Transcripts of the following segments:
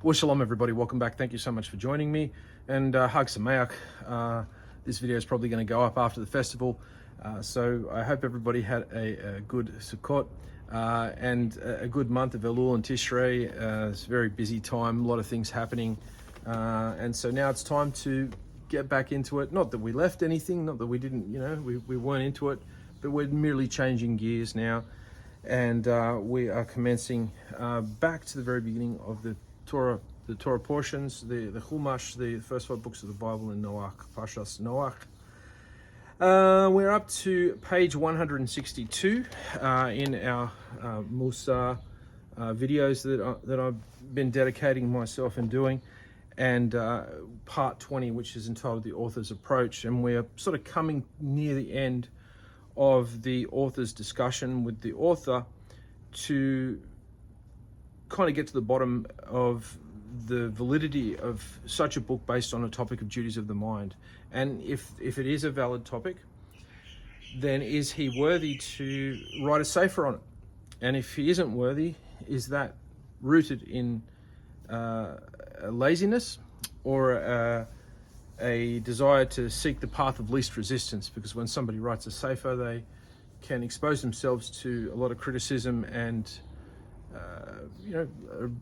Well, shalom everybody, welcome back. Thank you so much for joining me, and Hag Sameach. This video is probably going to go up after the festival, so I hope everybody had a good Sukkot and a good month of Elul and Tishrei. It's a very busy time, a lot of things happening, and so now it's time to get back into it. Not that we left anything, not that we didn't, we weren't into it, but we're merely changing gears now, and we are commencing back to the very beginning of the Torah portions, the Chumash, the first 5 books of the Bible in Noach, Parshas Noach. We're up to page 162 in our Musa videos that I've been dedicating myself and doing, and part 20, which is entitled The Author's Approach, and we're sort of coming near the end of the author's discussion with the author to kind of get to the bottom of the validity of such a book based on a topic of duties of the mind. And if it is a valid topic, then is he worthy to write a sefer on it? And if he isn't worthy, is that rooted in laziness or a desire to seek the path of least resistance? Because when somebody writes a sefer, they can expose themselves to a lot of criticism and a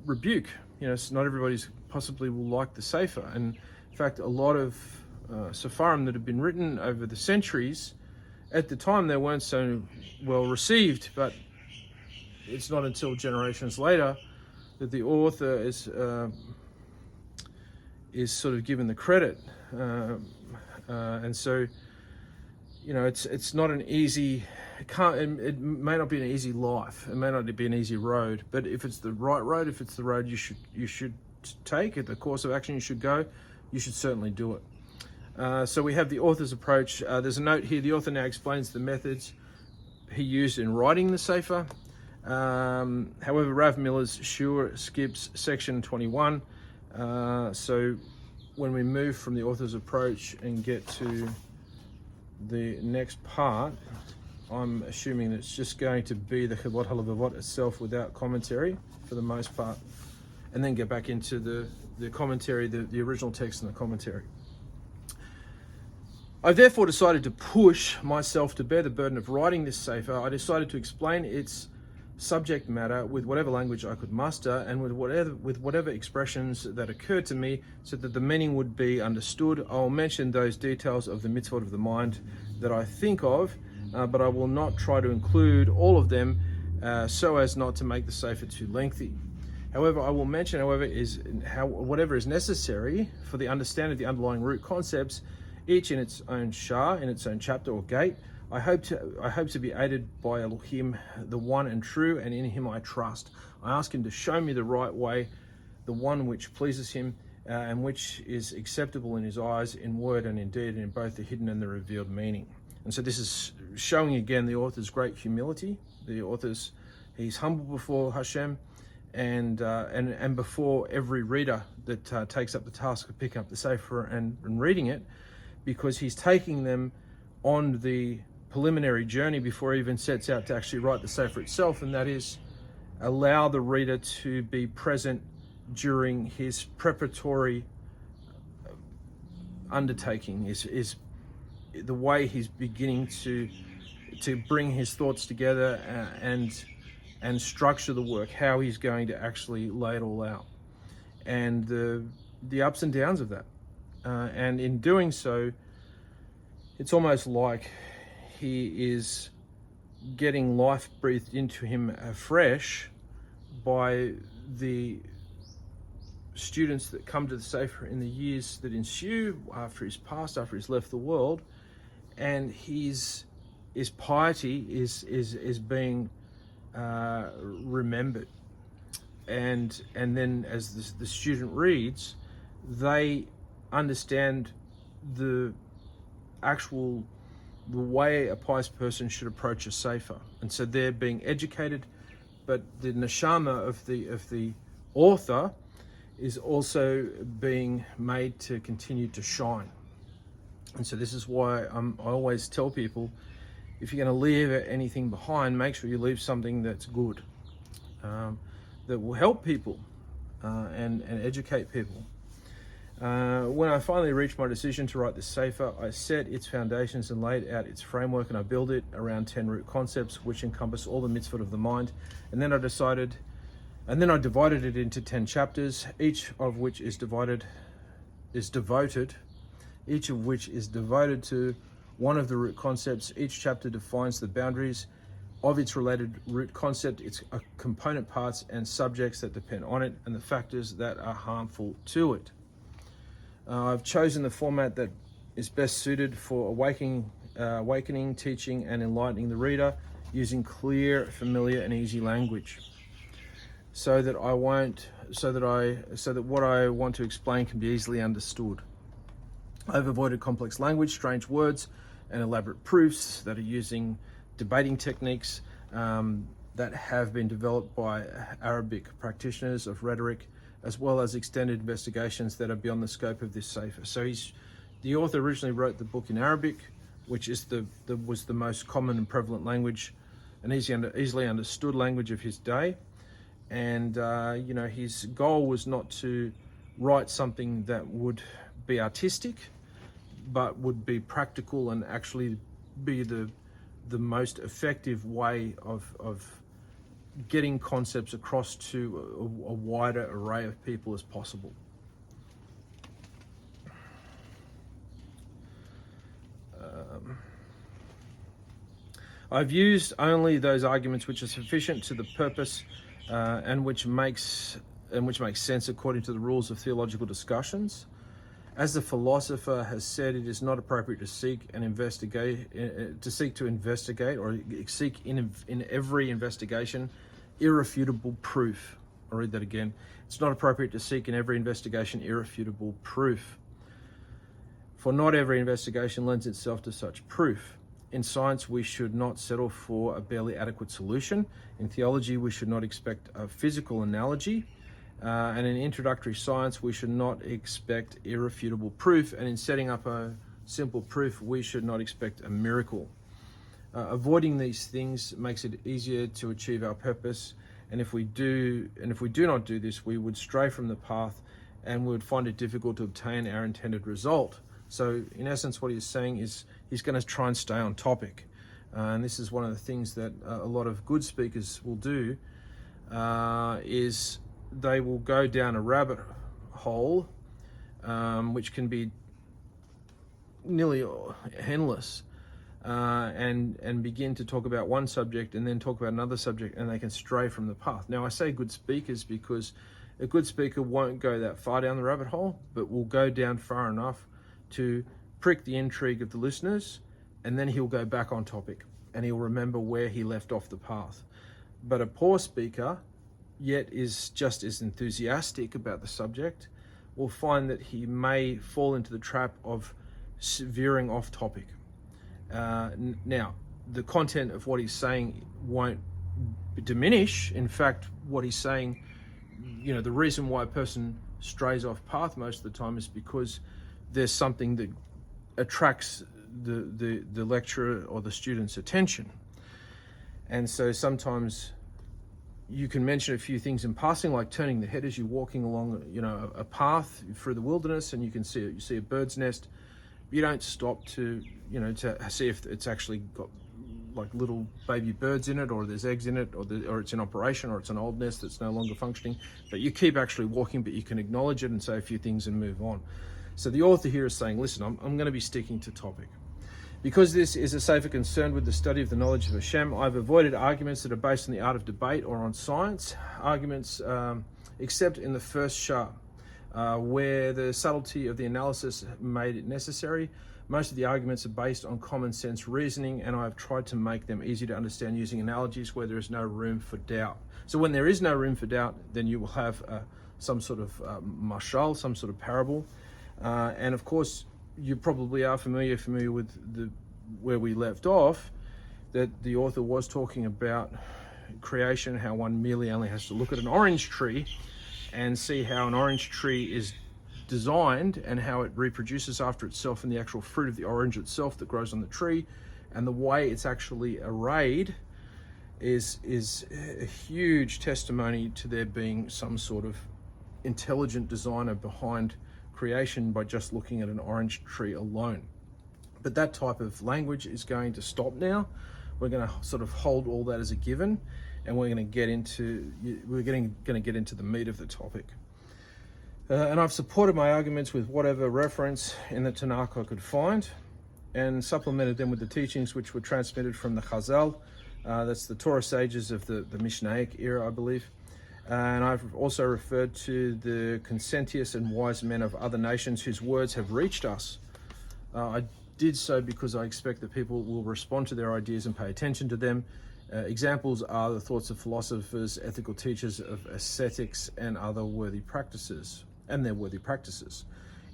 rebuke. Not everybody's possibly will like the sefer, and in fact a lot of sefarim that have been written over the centuries, at the time they weren't so well received, but it's not until generations later that the author is sort of given the credit, and so it's not an easy, it may not be an easy life, it may not be an easy road, but if it's the right road, if it's the road you should take, the course of action you should go, you should certainly do it. So we have the author's approach. There's a note here. The author now explains the methods he used in writing the sefer. However, Rav Miller's Shur skips section 21. So when we move from the author's approach and get to the next part, I'm assuming that it's just going to be the Chavot HaLevavot itself without commentary for the most part, and then get back into the commentary, the original text and the commentary. I therefore decided to push myself to bear the burden of writing this sefer. I decided to explain its subject matter with whatever language I could muster and with whatever expressions that occurred to me, so that the meaning would be understood. I will mention those details of the mitzvot of the mind that I think of, but I will not try to include all of them so as not to make the sefer too lengthy. However, I will mention whatever is necessary for the understanding of the underlying root concepts, each in its own shah, in its own chapter or gate. I hope to be aided by Elohim, the one and true, and in him I trust. I ask him to show me the right way, the one which pleases him, and which is acceptable in his eyes, in word and in deed, and in both the hidden and the revealed meaning. And so this is showing again the author's great humility. He's humble before Hashem, and before every reader that takes up the task of picking up the sefer and reading it, because he's taking them on the preliminary journey before he even sets out to actually write the sefer itself, and that is allow the reader to be present during his preparatory undertaking, is the way he's beginning to bring his thoughts together and structure the work, how he's going to actually lay it all out, and the ups and downs of that. And in doing so, it's almost like he is getting life breathed into him afresh by the students that come to the sefer in the years that ensue after he's passed, after he's left the world, and his piety is being remembered, and then as the student reads, they understand the way a pious person should approach a sefer, and so they're being educated, but the neshama of the author is also being made to continue to shine. And so this is why I always tell people, if you're going to leave anything behind, make sure you leave something that's good, that will help people, and educate people. When I finally reached my decision to write this Sefer, I set its foundations and laid out its framework, and I built it around 10 root concepts which encompass all the mitzvot of the mind. And then I divided it into 10 chapters, each of which is devoted to one of the root concepts. Each chapter defines the boundaries of its related root concept, its component parts and subjects that depend on it, and the factors that are harmful to it. I've chosen the format that is best suited for awakening, teaching, and enlightening the reader, using clear, familiar, and easy language, so that what I want to explain can be easily understood. I've avoided complex language, strange words, and elaborate proofs that are using debating techniques that have been developed by Arabic practitioners of rhetoric, as well as extended investigations that are beyond the scope of this Sefer. So the author originally wrote the book in Arabic, which is was the most common and prevalent language, an easily understood language of his day. And his goal was not to write something that would be artistic, but would be practical and actually be the most effective way of getting concepts across to a wider array of people as possible. I've used only those arguments which are sufficient to the purpose and which makes sense according to the rules of theological discussions. As the philosopher has said, it is not appropriate to seek in every investigation irrefutable proof. I'll read that again. It's not appropriate to seek in every investigation irrefutable proof, for not every investigation lends itself to such proof. In science, we should not settle for a barely adequate solution. In theology, we should not expect a physical analogy. And in introductory science, we should not expect irrefutable proof. And in setting up a simple proof, we should not expect a miracle. Avoiding these things makes it easier to achieve our purpose. And if we do not do this, we would stray from the path and we would find it difficult to obtain our intended result. So in essence, what he's saying is he's going to try and stay on topic. And this is one of the things that a lot of good speakers will do, is they will go down a rabbit hole, which can be nearly endless, and begin to talk about one subject and then talk about another subject, and they can stray from the path. Now, I say good speakers because a good speaker won't go that far down the rabbit hole, but will go down far enough to prick the intrigue of the listeners, and then he'll go back on topic and he'll remember where he left off the path. But a poor speaker, yet is just as enthusiastic about the subject, will find that he may fall into the trap of veering off topic. Now, the content of what he's saying won't diminish. In fact, what he's saying, the reason why a person strays off path most of the time is because there's something that attracts the lecturer or the student's attention. And so sometimes you can mention a few things in passing, like turning the head as you're walking along, a path through the wilderness, and you see a bird's nest. You don't stop to see if it's actually got like little baby birds in it, or there's eggs in it, or it's in operation, or it's an old nest that's no longer functioning. But you keep actually walking, but you can acknowledge it and say a few things and move on. So the author here is saying, listen, I'm going to be sticking to topic. Because this is a Sefer concerned with the study of the knowledge of Hashem, I've avoided arguments that are based on the art of debate or on science, arguments except in the first shah, where the subtlety of the analysis made it necessary. Most of the arguments are based on common sense reasoning, and I've tried to make them easy to understand using analogies where there is no room for doubt. So when there is no room for doubt, then you will have some sort of mashal, some sort of parable. And of course, you probably are familiar with where we left off, that the author was talking about creation, how one merely only has to look at an orange tree and see how an orange tree is designed and how it reproduces after itself in the actual fruit of the orange itself that grows on the tree, and the way it's actually arrayed is a huge testimony to there being some sort of intelligent designer behind creation by just looking at an orange tree alone. But that type of language is going to stop now. We're going to sort of hold all that as a given, and we're going to get into the meat of the topic. And I've supported my arguments with whatever reference in the Tanakh I could find, and supplemented them with the teachings which were transmitted from the Chazal. That's the Torah sages of the Mishnaic era, I believe. And I've also referred to the conscientious and wise men of other nations whose words have reached us. I did so because I expect that people will respond to their ideas and pay attention to them. Examples are the thoughts of philosophers, ethical teachers of ascetics, and other worthy practices, and their worthy practices.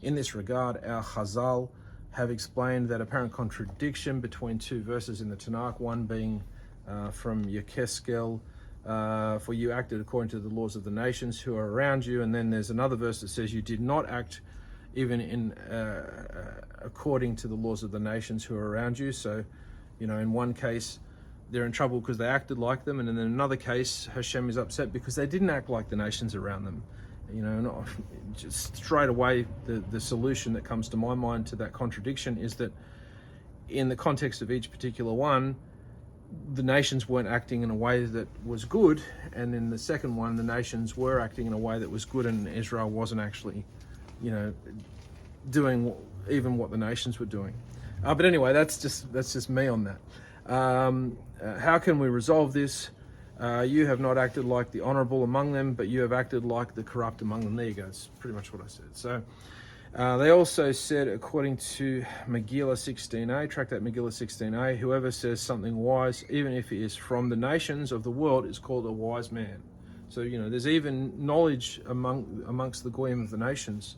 In this regard, our Chazal have explained that apparent contradiction between two verses in the Tanakh, one being from Yecheskel, for you acted according to the laws of the nations who are around you, and then there's another verse that says you did not act even in according to the laws of the nations who are around you. So, in one case they're in trouble because they acted like them, and in another case Hashem is upset because they didn't act like the nations around them. Just straight away the solution that comes to my mind to that contradiction is that in the context of each particular one, the nations weren't acting in a way that was good, and in the second one the nations were acting in a way that was good, and Israel wasn't actually doing even what the nations were doing. But anyway, that's just me on that. How can we resolve this? You have not acted like the honorable among them, but you have acted like the corrupt among them. There you go. It's pretty much what I said. So they also said, according to Megillah 16a, tractate Megillah 16a, whoever says something wise, even if he is from the nations of the world, is called a wise man. So there's even knowledge amongst the goyim of the nations.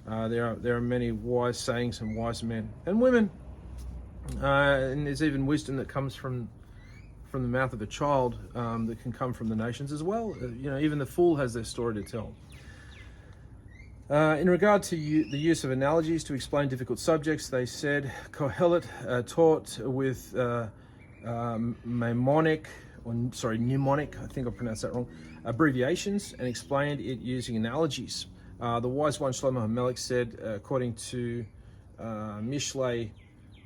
There are many wise sayings and wise men and women, and there's even wisdom that comes from the mouth of a child that can come from the nations as well. Even the fool has their story to tell. In regard to the use of analogies to explain difficult subjects, they said Kohelet taught with mnemonic, I think I pronounced that wrong, abbreviations, and explained it using analogies. The wise one Shlomo HaMelech said, according to Mishlei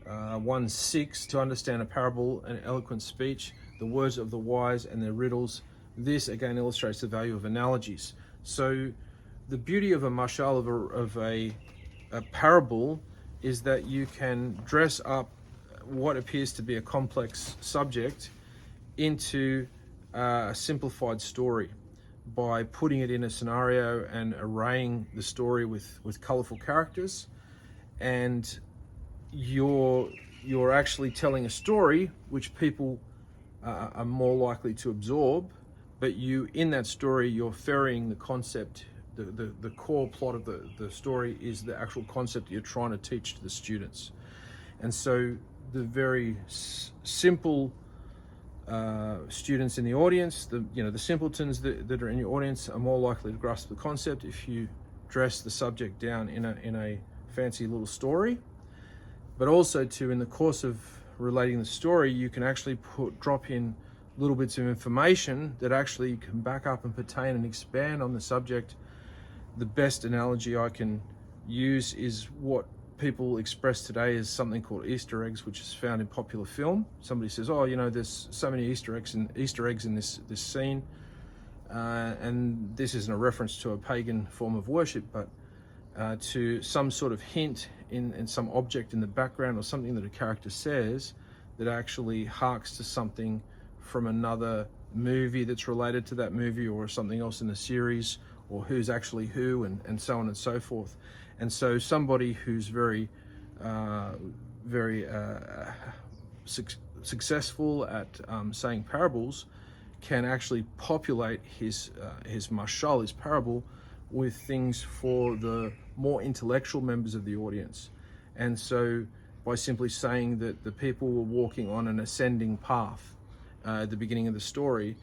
1:6, to understand a parable and eloquent speech, the words of the wise and their riddles. This again illustrates the value of analogies. So the beauty of a mashal, of a parable, is that you can dress up what appears to be a complex subject into a simplified story by putting it in a scenario and arraying the story with colorful characters, and you're actually telling a story which people are more likely to absorb, but in that story you're ferrying the concept. The core plot of the story is the actual concept that you're trying to teach to the students. And so the very simple students in the audience, the simpletons that are in your audience, are more likely to grasp the concept if you dress the subject down in a fancy little story. But also in the course of relating the story, you can actually drop in little bits of information that actually can back up and pertain and expand on the subject. The best analogy I can use is what people express today as something called Easter eggs, which is found in popular film. Somebody says, there's so many Easter eggs in this scene, and this isn't a reference to a pagan form of worship, but to some sort of hint in some object in the background, or something that a character says that actually harks to something from another movie that's related to that movie, or something else in the series, or who's actually who, and so on and so forth. And so somebody who's very successful at saying parables can actually populate his mashal, his parable, with things for the more intellectual members of the audience. And so by simply saying that the people were walking on an ascending path at the beginning of the story,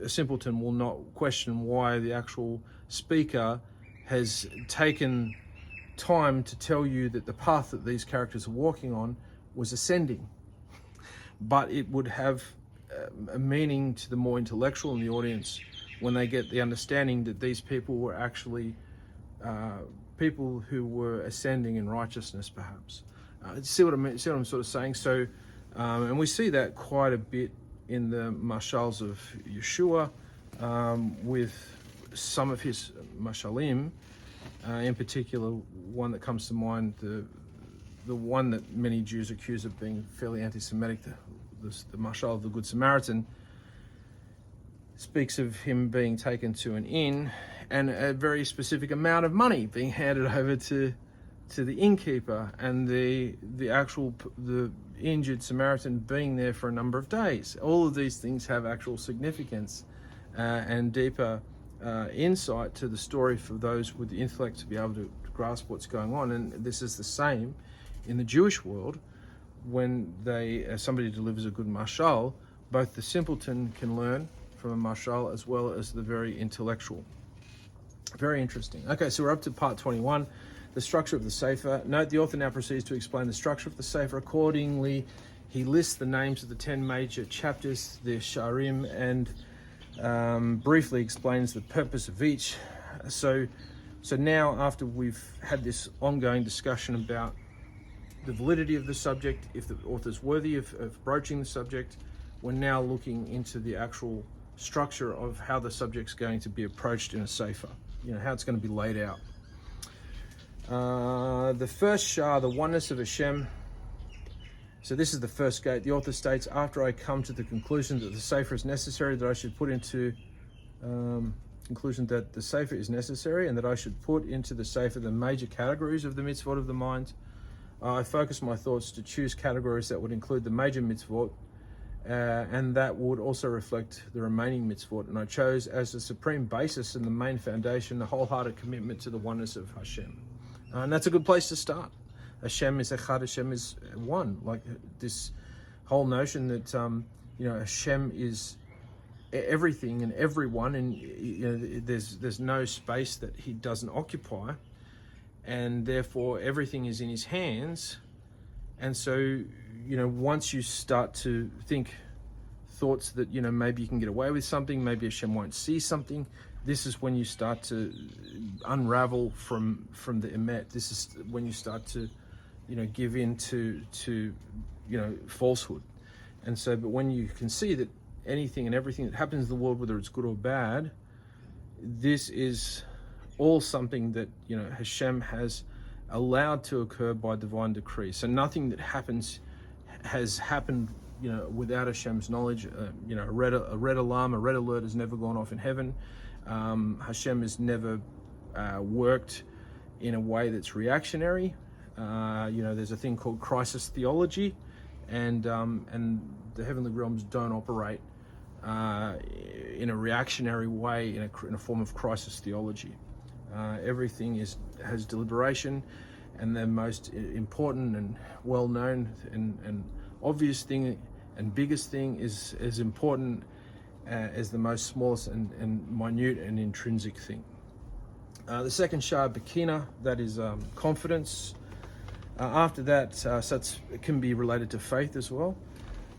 a simpleton will not question why the actual speaker has taken time to tell you that the path that these characters are walking on was ascending. But it would have a meaning to the more intellectual in the audience when they get the understanding that these people were actually people who were ascending in righteousness, perhaps. See what I mean? See what I'm sort of saying? So, and we see that quite a bit in the mashals of Yeshua, with some of his mashalim, in particular, one that comes to mind, the one that many Jews accuse of being fairly anti-Semitic, the mashal of the Good Samaritan, speaks of him being taken to an inn and a very specific amount of money being handed over to the innkeeper, and the injured Samaritan being there for a number of days. All of these things have actual significance and deeper insight to the story for those with the intellect to be able to grasp what's going on. And this is the same in the Jewish world. When somebody delivers a good mashal, both the simpleton can learn from a mashal as well as the very intellectual. Very interesting. Okay, so we're up to part 21, the structure of the Sefer. Note, the author now proceeds to explain the structure of the Sefer. Accordingly, he lists the names of the 10 major chapters, the Sharim, and briefly explains the purpose of each. So now, after we've had this ongoing discussion about the validity of the subject, if the author's worthy of broaching the subject, we're now looking into the actual structure of how the subject's going to be approached in a Sefer, how it's going to be laid out. The first Shah, the oneness of Hashem. So this is the first gate. The author states, after I come to the conclusion that the Sefer is necessary, that I should put into conclusion that the Sefer is necessary and that I should put into the Sefer the major categories of the mitzvot of the mind, I focus my thoughts to choose categories that would include the major mitzvot and that would also reflect the remaining mitzvot. And I chose as the supreme basis and the main foundation the wholehearted commitment to the oneness of Hashem. And that's a good place to start. Hashem is echad, Hashem is one. Like this whole notion that Hashem is everything and everyone, and there's no space that he doesn't occupy, and therefore everything is in his hands. And so once you start to think thoughts that maybe you can get away with something, maybe Hashem won't see something, this is when you start to unravel from the emet. This is when you start to give in to falsehood. And so, but when you can see that anything and everything that happens in the world, whether it's good or bad, this is all something that Hashem has allowed to occur by divine decree. So nothing that happens has happened without Hashem's knowledge. A red alarm, a red alert has never gone off in heaven. Hashem has never worked in a way that's reactionary. There's a thing called crisis theology, and the heavenly realms don't operate in a reactionary way, in a form of crisis theology. Everything has deliberation, and the most important and well-known and obvious thing and biggest thing is as important as the most smallest and minute and intrinsic thing. The second Shah, Bekina, that is confidence. After that, such can be related to faith as well.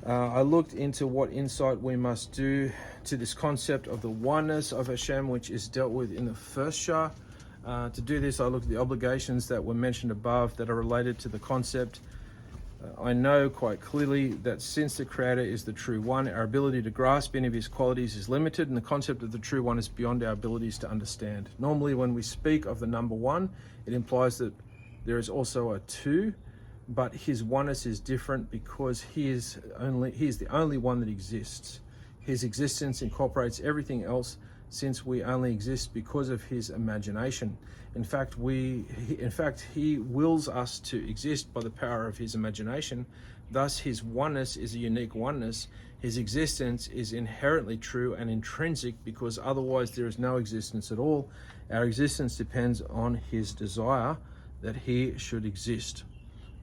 I looked into what insight we must do to this concept of the oneness of Hashem, which is dealt with in the first Shah. To do this, I looked at the obligations that were mentioned above that are related to the concept. I know quite clearly that since the Creator is the true one, our ability to grasp any of his qualities is limited, and the concept of the true one is beyond our abilities to understand. Normally, when we speak of the number one, it implies that there is also a two, but his oneness is different because he is the only one that exists. His existence incorporates everything else, since we only exist because of his imagination. In fact, he wills us to exist by the power of his imagination. Thus, his oneness is a unique oneness. His existence is inherently true and intrinsic, because otherwise there is no existence at all. Our existence depends on his desire that he should exist.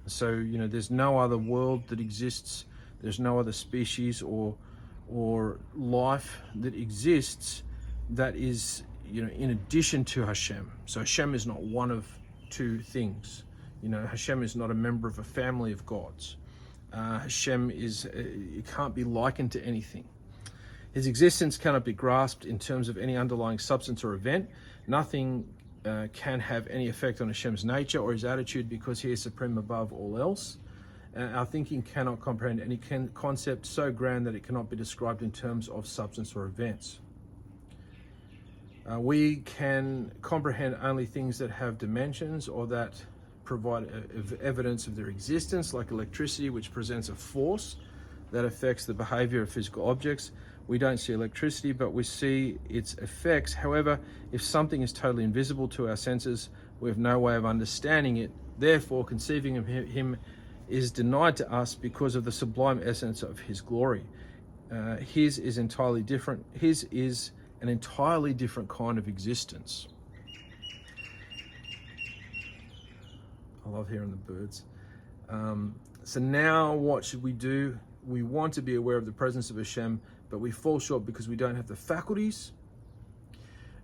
So, there's no other world that exists. There's no other species or life that exists that is, in addition to Hashem. So Hashem is not one of two things. Hashem is not a member of a family of gods. Hashem it can't be likened to anything. His existence cannot be grasped in terms of any underlying substance or event. Nothing can have any effect on Hashem's nature or his attitude because he is supreme above all else. Our thinking cannot comprehend any concept so grand that it cannot be described in terms of substance or events. We can comprehend only things that have dimensions or that provide evidence of their existence, like electricity, which presents a force that affects the behavior of physical objects. We don't see electricity, but we see its effects. However, if something is totally invisible to our senses, we have no way of understanding it. Therefore, conceiving of him is denied to us because of the sublime essence of his glory. His is entirely different. His is an entirely different kind of existence. I love hearing the birds. So now what should we do? We want to be aware of the presence of Hashem, but we fall short because we don't have the faculties.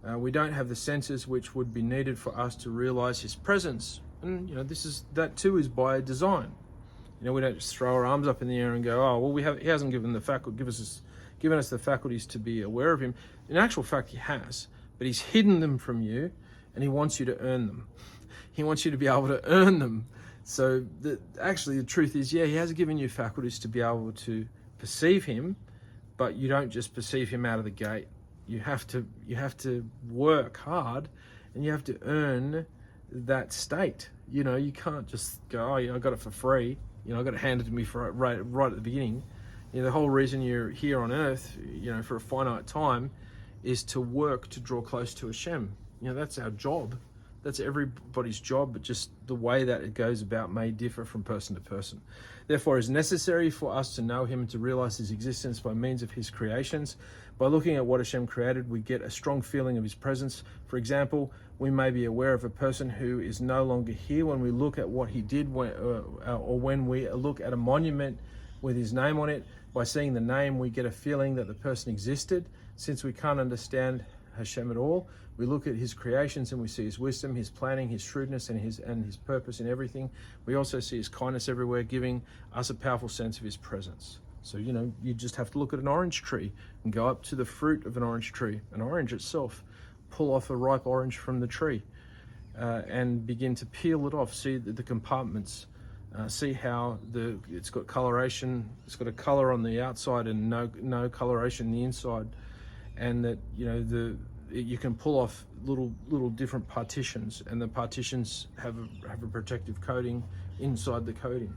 We don't have the senses which would be needed for us to realize his presence. And that too is by design. We don't just throw our arms up in the air and go, oh, well, he hasn't given us the faculties to be aware of him. In actual fact, he has, but he's hidden them from you, and he wants you to earn them. He wants you to be able to earn them. So actually the truth is, yeah, he has given you faculties to be able to perceive him, but you don't just perceive him out of the gate. You have to work hard, and you have to earn that state. You can't just go, oh, I got it for free. I got it handed to me right at the beginning. The whole reason you're here on earth, for a finite time, is to work to draw close to Hashem. That's our job. That's everybody's job, but just the way that it goes about may differ from person to person. Therefore, it is necessary for us to know him and to realize his existence by means of his creations. By looking at what Hashem created, we get a strong feeling of his presence. For example, we may be aware of a person who is no longer here when we look at what he did, or when we look at a monument with his name on it. By seeing the name, we get a feeling that the person existed. Since we can't understand Hashem at all, we look at his creations and we see his wisdom, his planning, his shrewdness, and his purpose in everything. We also see his kindness everywhere, giving us a powerful sense of his presence. So, you just have to look at an orange tree and go up to the fruit of an orange tree, an orange itself, pull off a ripe orange from the tree, and begin to peel it off, see the compartments, see how it's got coloration, it's got a color on the outside and no coloration in the inside, and that, you can pull off little different partitions, and the partitions have a protective coating inside the coating.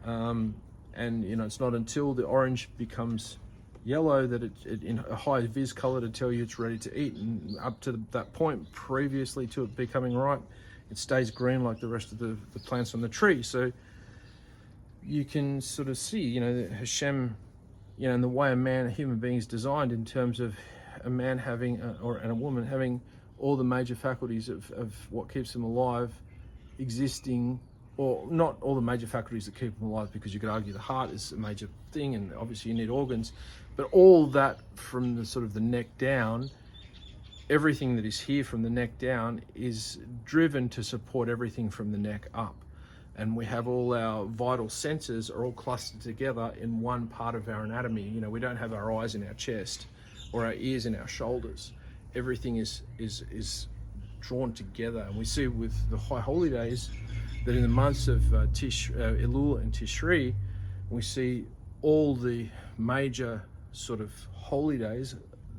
And it's not until the orange becomes yellow that it in a high vis color to tell you it's ready to eat, and up to that point, previously to it becoming ripe, it stays green like the rest of the plants on the tree. So you can sort of see, that Hashem, and the way a human being is designed in terms of a man having, and a woman having all the major faculties of what keeps them alive existing, or not all the major faculties that keep them alive, because you could argue the heart is a major thing, and obviously you need organs, but all that from the sort of the neck down, everything that is here from the neck down is driven to support everything from the neck up. And we have all our vital senses are all clustered together in one part of our anatomy. We don't have our eyes in our chest or our ears in our shoulders. Everything is drawn together. And we see with the high holy days that in the months of Elul and Tishri, we see all the major sort of holy days,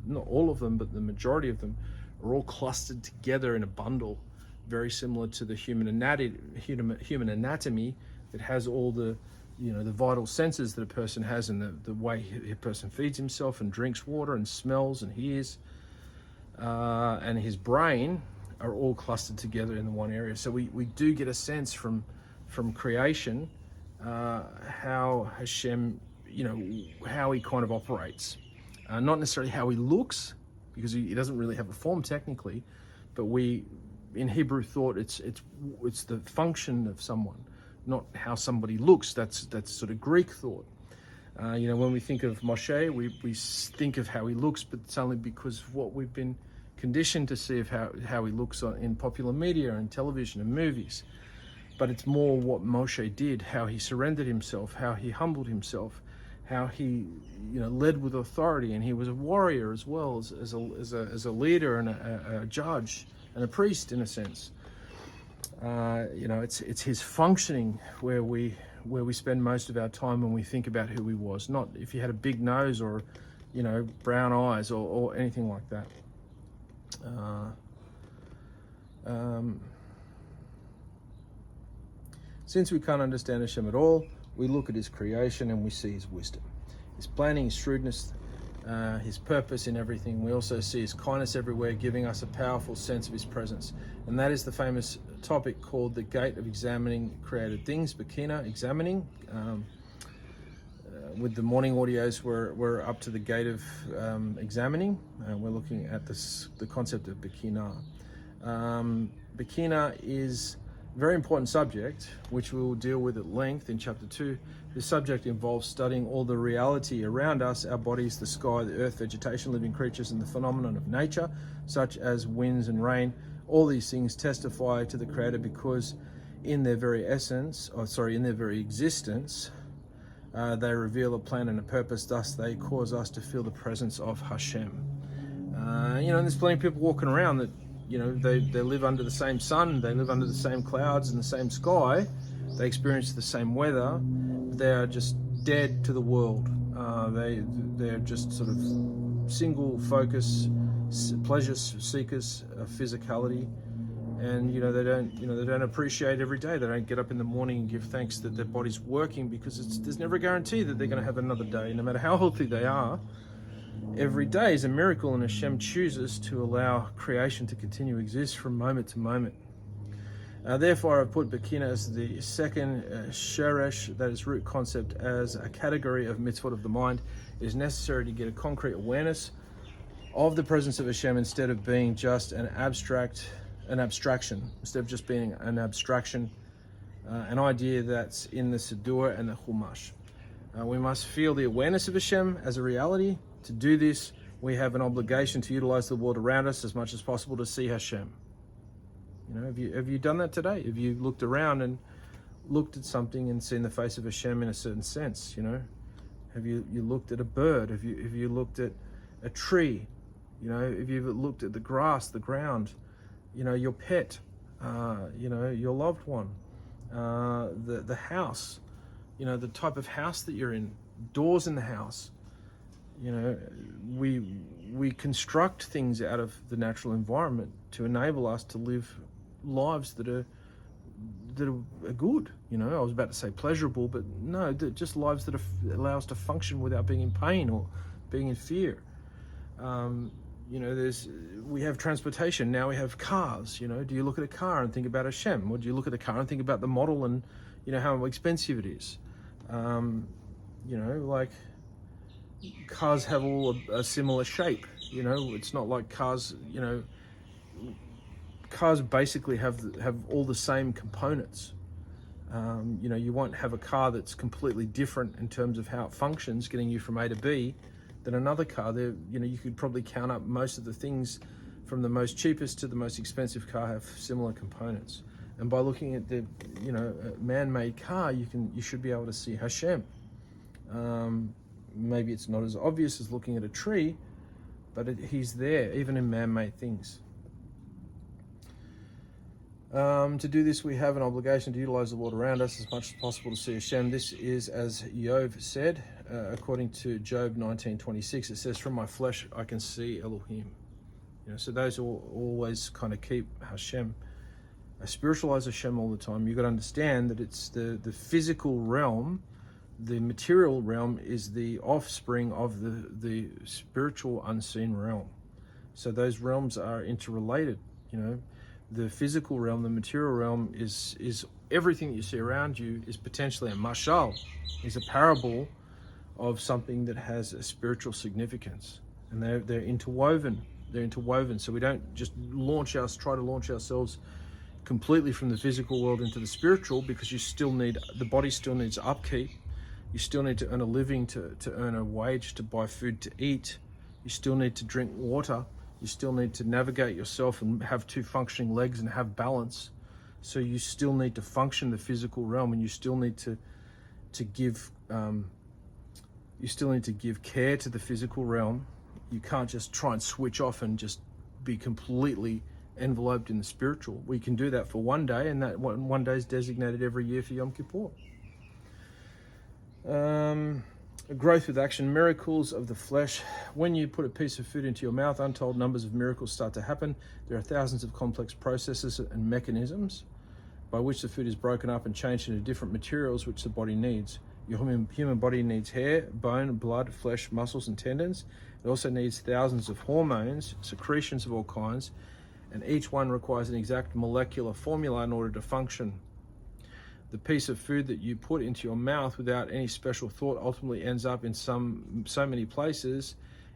not all of them, but the majority of them, are all clustered together in a bundle, very similar to the human anatomy that has all the the vital senses that a person has, and the way a person feeds himself and drinks water and smells and hears, and his brain are all clustered together in the one area. So we do get a sense from creation how Hashem, how he kind of operates. Not necessarily how he looks, because he doesn't really have a form technically, but in Hebrew thought, it's the function of someone, not how somebody looks. That's sort of Greek thought. When we think of Moshe, we think of how he looks, but it's only because of what we've been conditioned to see of how he looks in popular media and television and movies. But it's more what Moshe did, how he surrendered himself, how he humbled himself, how he, led with authority, and he was a warrior as well as a leader and a judge and a priest in a sense. It's his functioning where we spend most of our time when we think about who he was. Not if he had a big nose or, brown eyes or anything like that. Since we can't understand Hashem at all, we look at his creation and we see his wisdom, his planning, his shrewdness, his purpose in everything. We also see his kindness everywhere, giving us a powerful sense of his presence. And that is the famous topic called the gate of examining created things, Bechina, examining. With the morning audios, we're up to the gate of examining. We're looking at the concept of Bechina. Bechina is a very important subject, which we will deal with at length in chapter 2. This subject involves studying all the reality around us, our bodies, the sky, the earth, vegetation, living creatures, and the phenomenon of nature, such as winds and rain. All these things testify to the Creator because in their very essence, in their very existence, they reveal a plan and a purpose. Thus, they cause us to feel the presence of Hashem. And there's plenty of people walking around that, they live under the same sun, they live under the same clouds and the same sky, they experience the same weather. They are just dead to the world. They're just sort of single focus, pleasure seekers of physicality, and they don't appreciate every day. They don't get up in the morning and give thanks that their body's working, because there's never a guarantee that they're going to have another day, no matter how healthy they are. Every day is a miracle, and Hashem chooses to allow creation to continue to exist from moment to moment. Therefore, I've put Bechina as the second sheresh, that is root concept, as a category of mitzvot of the mind. It is necessary to get a concrete awareness of the presence of Hashem instead of being just an abstraction, instead of just being an abstraction, an idea that's in the Siddur and the Chumash. We must feel the awareness of Hashem as a reality. To do this, we have an obligation to utilize the world around us as much as possible to see Hashem. Have you done that today? Have you looked around and looked at something and seen the face of Hashem in a certain sense? Have you looked at a bird? Have you looked at a tree? Have you looked at the grass, the ground? Your pet, your loved one, the house, the type of house that you're in, doors in the house. We construct things out of the natural environment to enable us to live lives that are good. I was about to say pleasurable, but no, just lives that allow us to function without being in pain or being in fear. We have transportation, now we have cars. Do you look at a car and think about Hashem, or do you look at a car and think about the model and how expensive it is? Like cars have all a similar shape. It's not like cars. Cars basically have all the same components. You won't have a car that's completely different in terms of how it functions, getting you from A to B, than another car. You could probably count up most of the things from the most cheapest to the most expensive car have similar components. And by looking at the man-made car, you should be able to see Hashem. Maybe it's not as obvious as looking at a tree, but he's there even in man-made things. To do this, we have an obligation to utilize the world around us as much as possible to see Hashem. This is, as Yov said, according to Job 19:26, it says, "From my flesh I can see Elohim." So those who always kind of keep Hashem, spiritualize Hashem all the time. You've got to understand that it's the physical realm, the material realm is the offspring of the spiritual unseen realm. So those realms are interrelated. The physical realm, the material realm is everything that you see around you is potentially a mashal, is a parable of something that has a spiritual significance, and they're interwoven. They're interwoven. So we don't just try to launch ourselves completely from the physical world into the spiritual, because the body still needs upkeep. You still need to earn a living, to earn a wage, to buy food to eat. You still need to drink water. You still need to navigate yourself and have two functioning legs and have balance. So you still need to function the physical realm, and you still need to give You still need to give care to the physical realm. You can't just try and switch off and just be completely enveloped in the spiritual. We can do that for one day, and that one day is designated every year for Yom Kippur. Growth with action, miracles of the flesh. When you put a piece of food into your mouth, untold numbers of miracles start to happen. There are thousands of complex processes and mechanisms by which the food is broken up and changed into different materials which the body needs. Your human body needs hair, bone, blood, flesh, muscles, and tendons. It also needs thousands of hormones, secretions of all kinds, and each one requires an exact molecular formula in order to function. The piece of food that you put into your mouth without any special thought ultimately ends up in so many places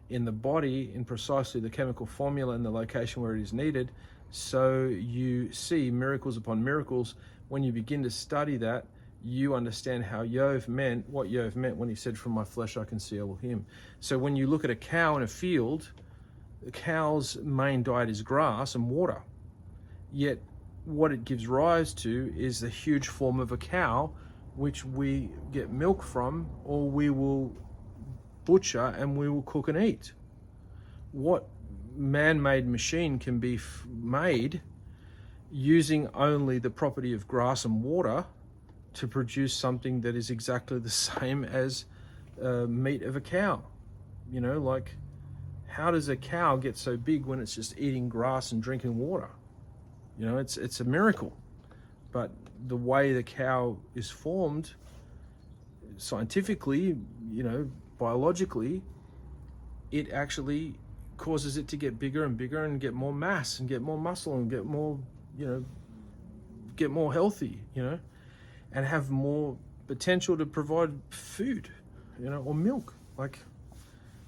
in the body in precisely the chemical formula and the location where it is needed. So you see miracles upon miracles. When you begin to study that, you understand how Yov meant, what Yov meant when he said, "From my flesh I can see Elohim." So when you look at a cow in a field, the cow's main diet is grass and water. Yet what it gives rise to is the huge form of a cow, which we get milk from, or we will butcher and we will cook and eat. What man-made machine can be made using only the property of grass and water to produce something that is exactly the same as meat of a cow? You know, like, how does a cow get so big when it's just eating grass and drinking water? You know, it's a miracle. But the way the cow is formed, scientifically, you know, biologically, it actually causes it to get bigger and bigger and get more mass and get more muscle and get more, you know, get more healthy, you know, and have more potential to provide food, you know, or milk. Like,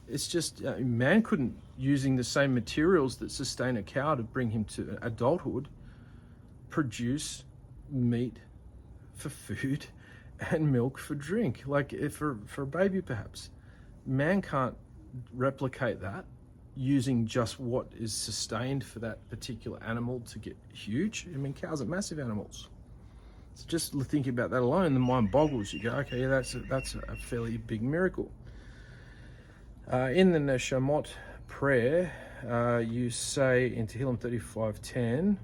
it's just, man couldn't, using the same materials that sustain a cow to bring him to adulthood, produce meat for food and milk for drink. Like, for a baby perhaps. Man can't replicate that using just what is sustained for that particular animal to get huge. I mean, cows are massive animals. So just thinking about that alone, the mind boggles. You go, okay, yeah, that's a fairly big miracle. In the Neshamot prayer, you say in Tehillim 35:10,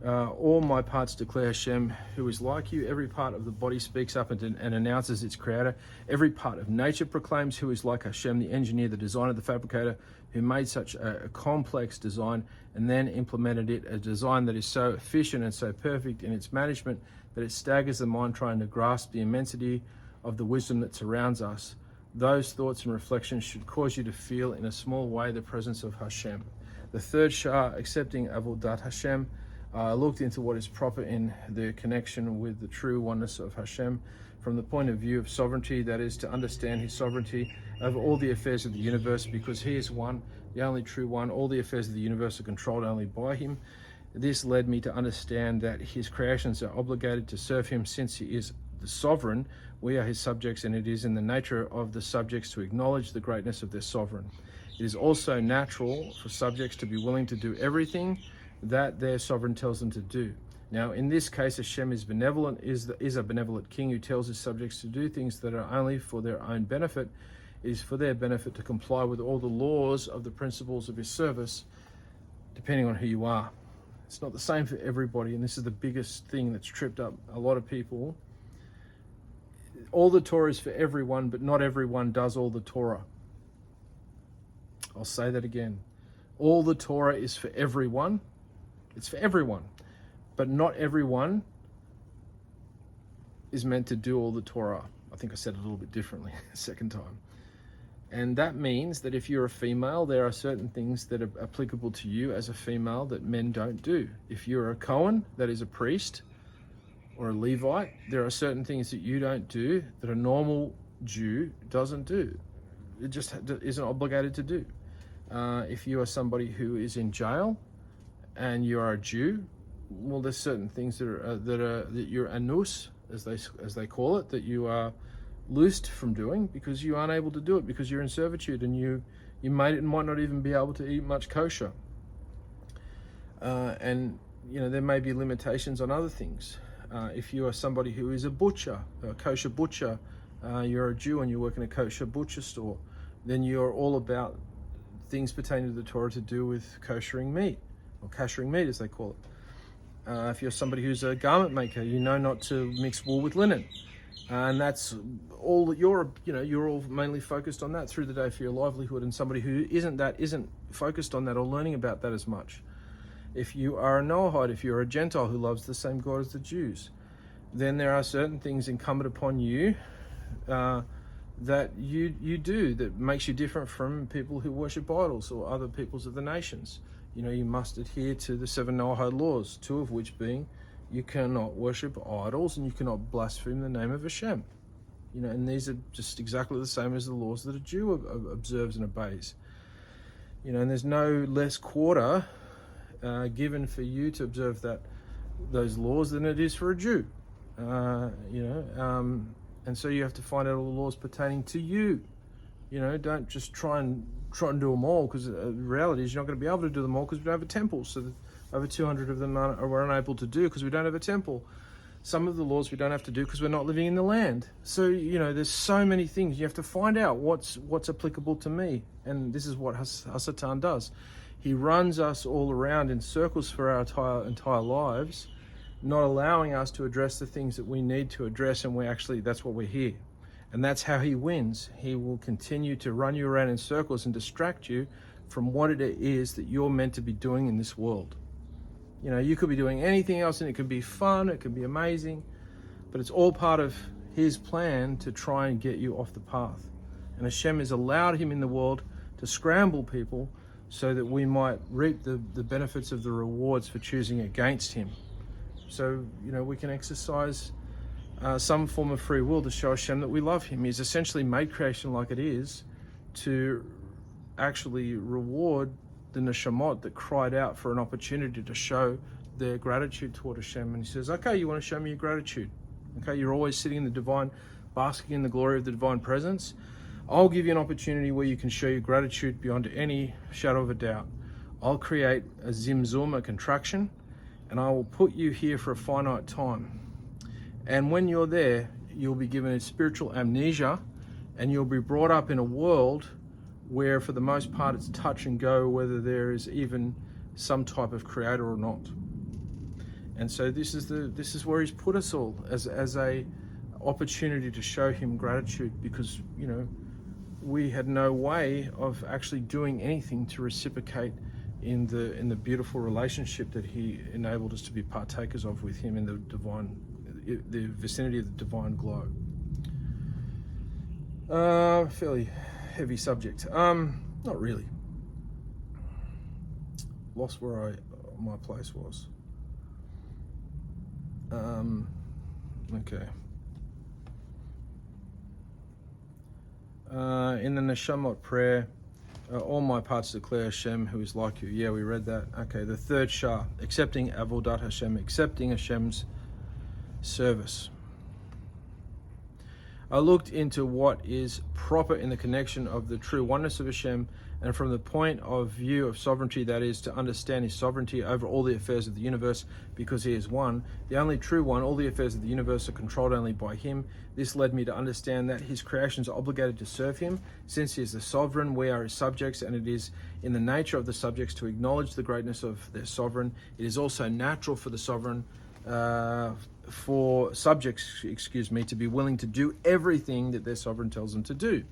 all my parts declare Hashem, who is like you. Every part of the body speaks up and announces its creator. Every part of nature proclaims who is like Hashem, the engineer, the designer, the fabricator, who made such a complex design and then implemented it, a design that is so efficient and so perfect in its management that it staggers the mind trying to grasp the immensity of the wisdom that surrounds us. Those thoughts and reflections should cause you to feel in a small way the presence of Hashem. The third Shah, accepting Avodat Hashem, looked into what is proper in the connection with the true oneness of Hashem from the point of view of sovereignty, that is, to understand his sovereignty over all the affairs of the universe, because he is one, the only true one. All the affairs of the universe are controlled only by him. This led me to understand that his creations are obligated to serve him since he is the sovereign. We are his subjects, and it is in the nature of the subjects to acknowledge the greatness of their sovereign. It is also natural for subjects to be willing to do everything that their sovereign tells them to do. Now, in this case, Hashem is benevolent, is a benevolent king who tells his subjects to do things that are only for their own benefit. It is for their benefit to comply with all the laws of the principles of his service, depending on who you are. It's not the same for everybody, and this is the biggest thing that's tripped up a lot of people. All the Torah is for everyone, but not everyone does all the Torah. I'll say that again. All the Torah is for everyone. It's for everyone, but not everyone is meant to do all the Torah. I think I said it a little bit differently the second time. And that means that if you're a female, there are certain things that are applicable to you as a female that men don't do. If you're a Cohen, that is a priest, or a Levite, there are certain things that you don't do that a normal Jew doesn't do. It just isn't obligated to do. If you are somebody who is in jail and you are a Jew, well, there's certain things that you're anus, as they call it, that you are loosed from doing because you aren't able to do it because you're in servitude, and you might not even be able to eat much kosher. And you know, there may be limitations on other things. If you are somebody who is a butcher, a kosher butcher, you're a Jew and you work in a kosher butcher store, then you're all about things pertaining to the Torah to do with koshering meat, or kashering meat as they call it. If you're somebody who's a garment maker, you know not to mix wool with linen. And that's all that you're all mainly focused on that through the day for your livelihood. And somebody who isn't focused on that or learning about that as much. If you are a Noahide, if you're a Gentile who loves the same God as the Jews, then there are certain things incumbent upon you that you do that makes you different from people who worship idols or other peoples of the nations. You must adhere to the 7 Noahide laws, 2 of which being you cannot worship idols and you cannot blaspheme the name of Hashem. And these are just exactly the same as the laws that a Jew observes and obeys. And there's no less quarter given for you to observe those laws than it is for a Jew. And so you have to find out all the laws pertaining to you. Don't just try and do them all, because the reality is you're not going to be able to do them all because we don't have a temple. So over 200 of them we're unable to do because we don't have a temple. Some of the laws we don't have to do because we're not living in the land. So, there's so many things. You have to find out what's applicable to me. And this is what Hasatan does. He runs us all around in circles for our entire lives, not allowing us to address the things that we need to address, and that's what we're here. And that's how he wins. He will continue to run you around in circles and distract you from what it is that you're meant to be doing in this world. You could be doing anything else, and it could be fun, it could be amazing, but it's all part of his plan to try and get you off the path. And Hashem has allowed him in the world to scramble people so that we might reap the benefits of the rewards for choosing against him. So, we can exercise some form of free will to show Hashem that we love him. He's essentially made creation like it is to actually reward the neshamot that cried out for an opportunity to show their gratitude toward Hashem. And he says, okay, you want to show me your gratitude? Okay, you're always sitting in the divine, basking in the glory of the divine presence. I'll give you an opportunity where you can show your gratitude beyond any shadow of a doubt. I'll create a zimzum, a contraction, and I will put you here for a finite time. And when you're there, you'll be given a spiritual amnesia, and you'll be brought up in a world where for the most part it's touch and go whether there is even some type of creator or not. And so this is where he's put us all as a opportunity to show him gratitude, because we had no way of actually doing anything to reciprocate in the beautiful relationship that he enabled us to be partakers of with him in the vicinity of the divine glow. Fairly heavy subject. Not really. Lost where my place was. Okay. In the Neshamot prayer, all my parts declare Hashem who is like you. Yeah, we read that. Okay, the third Shah, accepting Avodat Hashem, accepting Hashem's service. I looked into what is proper in the connection of the true oneness of Hashem, and from the point of view of sovereignty, that is, to understand his sovereignty over all the affairs of the universe, because he is one, the only true one. All the affairs of the universe are controlled only by him. This led me to understand that his creations are obligated to serve him. Since he is the sovereign, we are his subjects, and it is in the nature of the subjects to acknowledge the greatness of their sovereign. It is also natural for the sovereign, for subjects, to be willing to do everything that their sovereign tells them to do.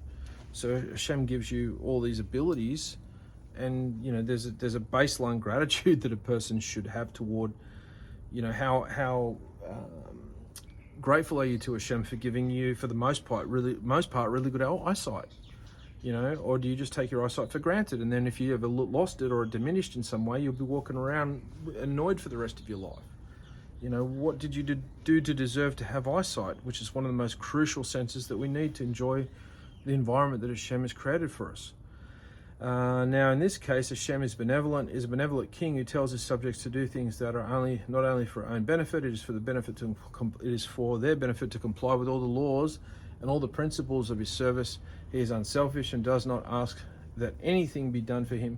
So Hashem gives you all these abilities, and there's a baseline gratitude that a person should have toward, how grateful are you to Hashem for giving you, for the most part, really good eyesight, or do you just take your eyesight for granted, and then if you ever lost it or diminished in some way, you'll be walking around annoyed for the rest of your life. What did you do to deserve to have eyesight, which is one of the most crucial senses that we need to enjoy the environment that Hashem has created for us. Now, in this case, Hashem is a benevolent king who tells his subjects to do things that are not only for our own benefit, it is for their benefit to comply with all the laws and all the principles of his service. He is unselfish and does not ask that anything be done for him,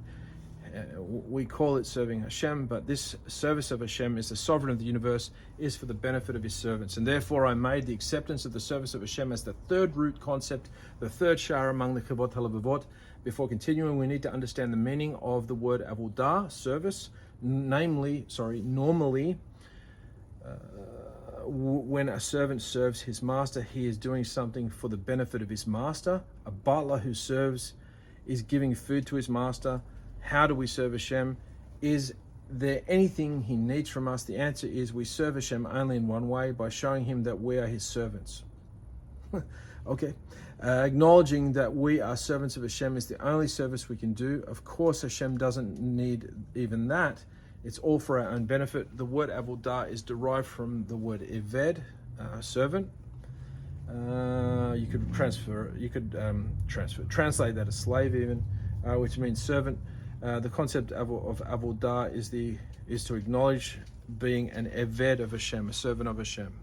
we call it serving Hashem, but this service of Hashem is the sovereign of the universe, is for the benefit of his servants. And therefore I made the acceptance of the service of Hashem as the third root concept, the third shar among the Chavot HaLevavot. Before continuing, we need to understand the meaning of the word avodah, service, normally, when a servant serves his master, he is doing something for the benefit of his master. A butler who serves is giving food to his master. How do we serve Hashem? Is there anything he needs from us? The answer is we serve Hashem only in one way, by showing him that we are his servants. Okay. Acknowledging that we are servants of Hashem is the only service we can do. Of course, Hashem doesn't need even that. It's all for our own benefit. The word avodah is derived from the word eved, servant. You could translate that as slave even, which means servant. The concept of avodah is to acknowledge being an eved of Hashem, a servant of Hashem.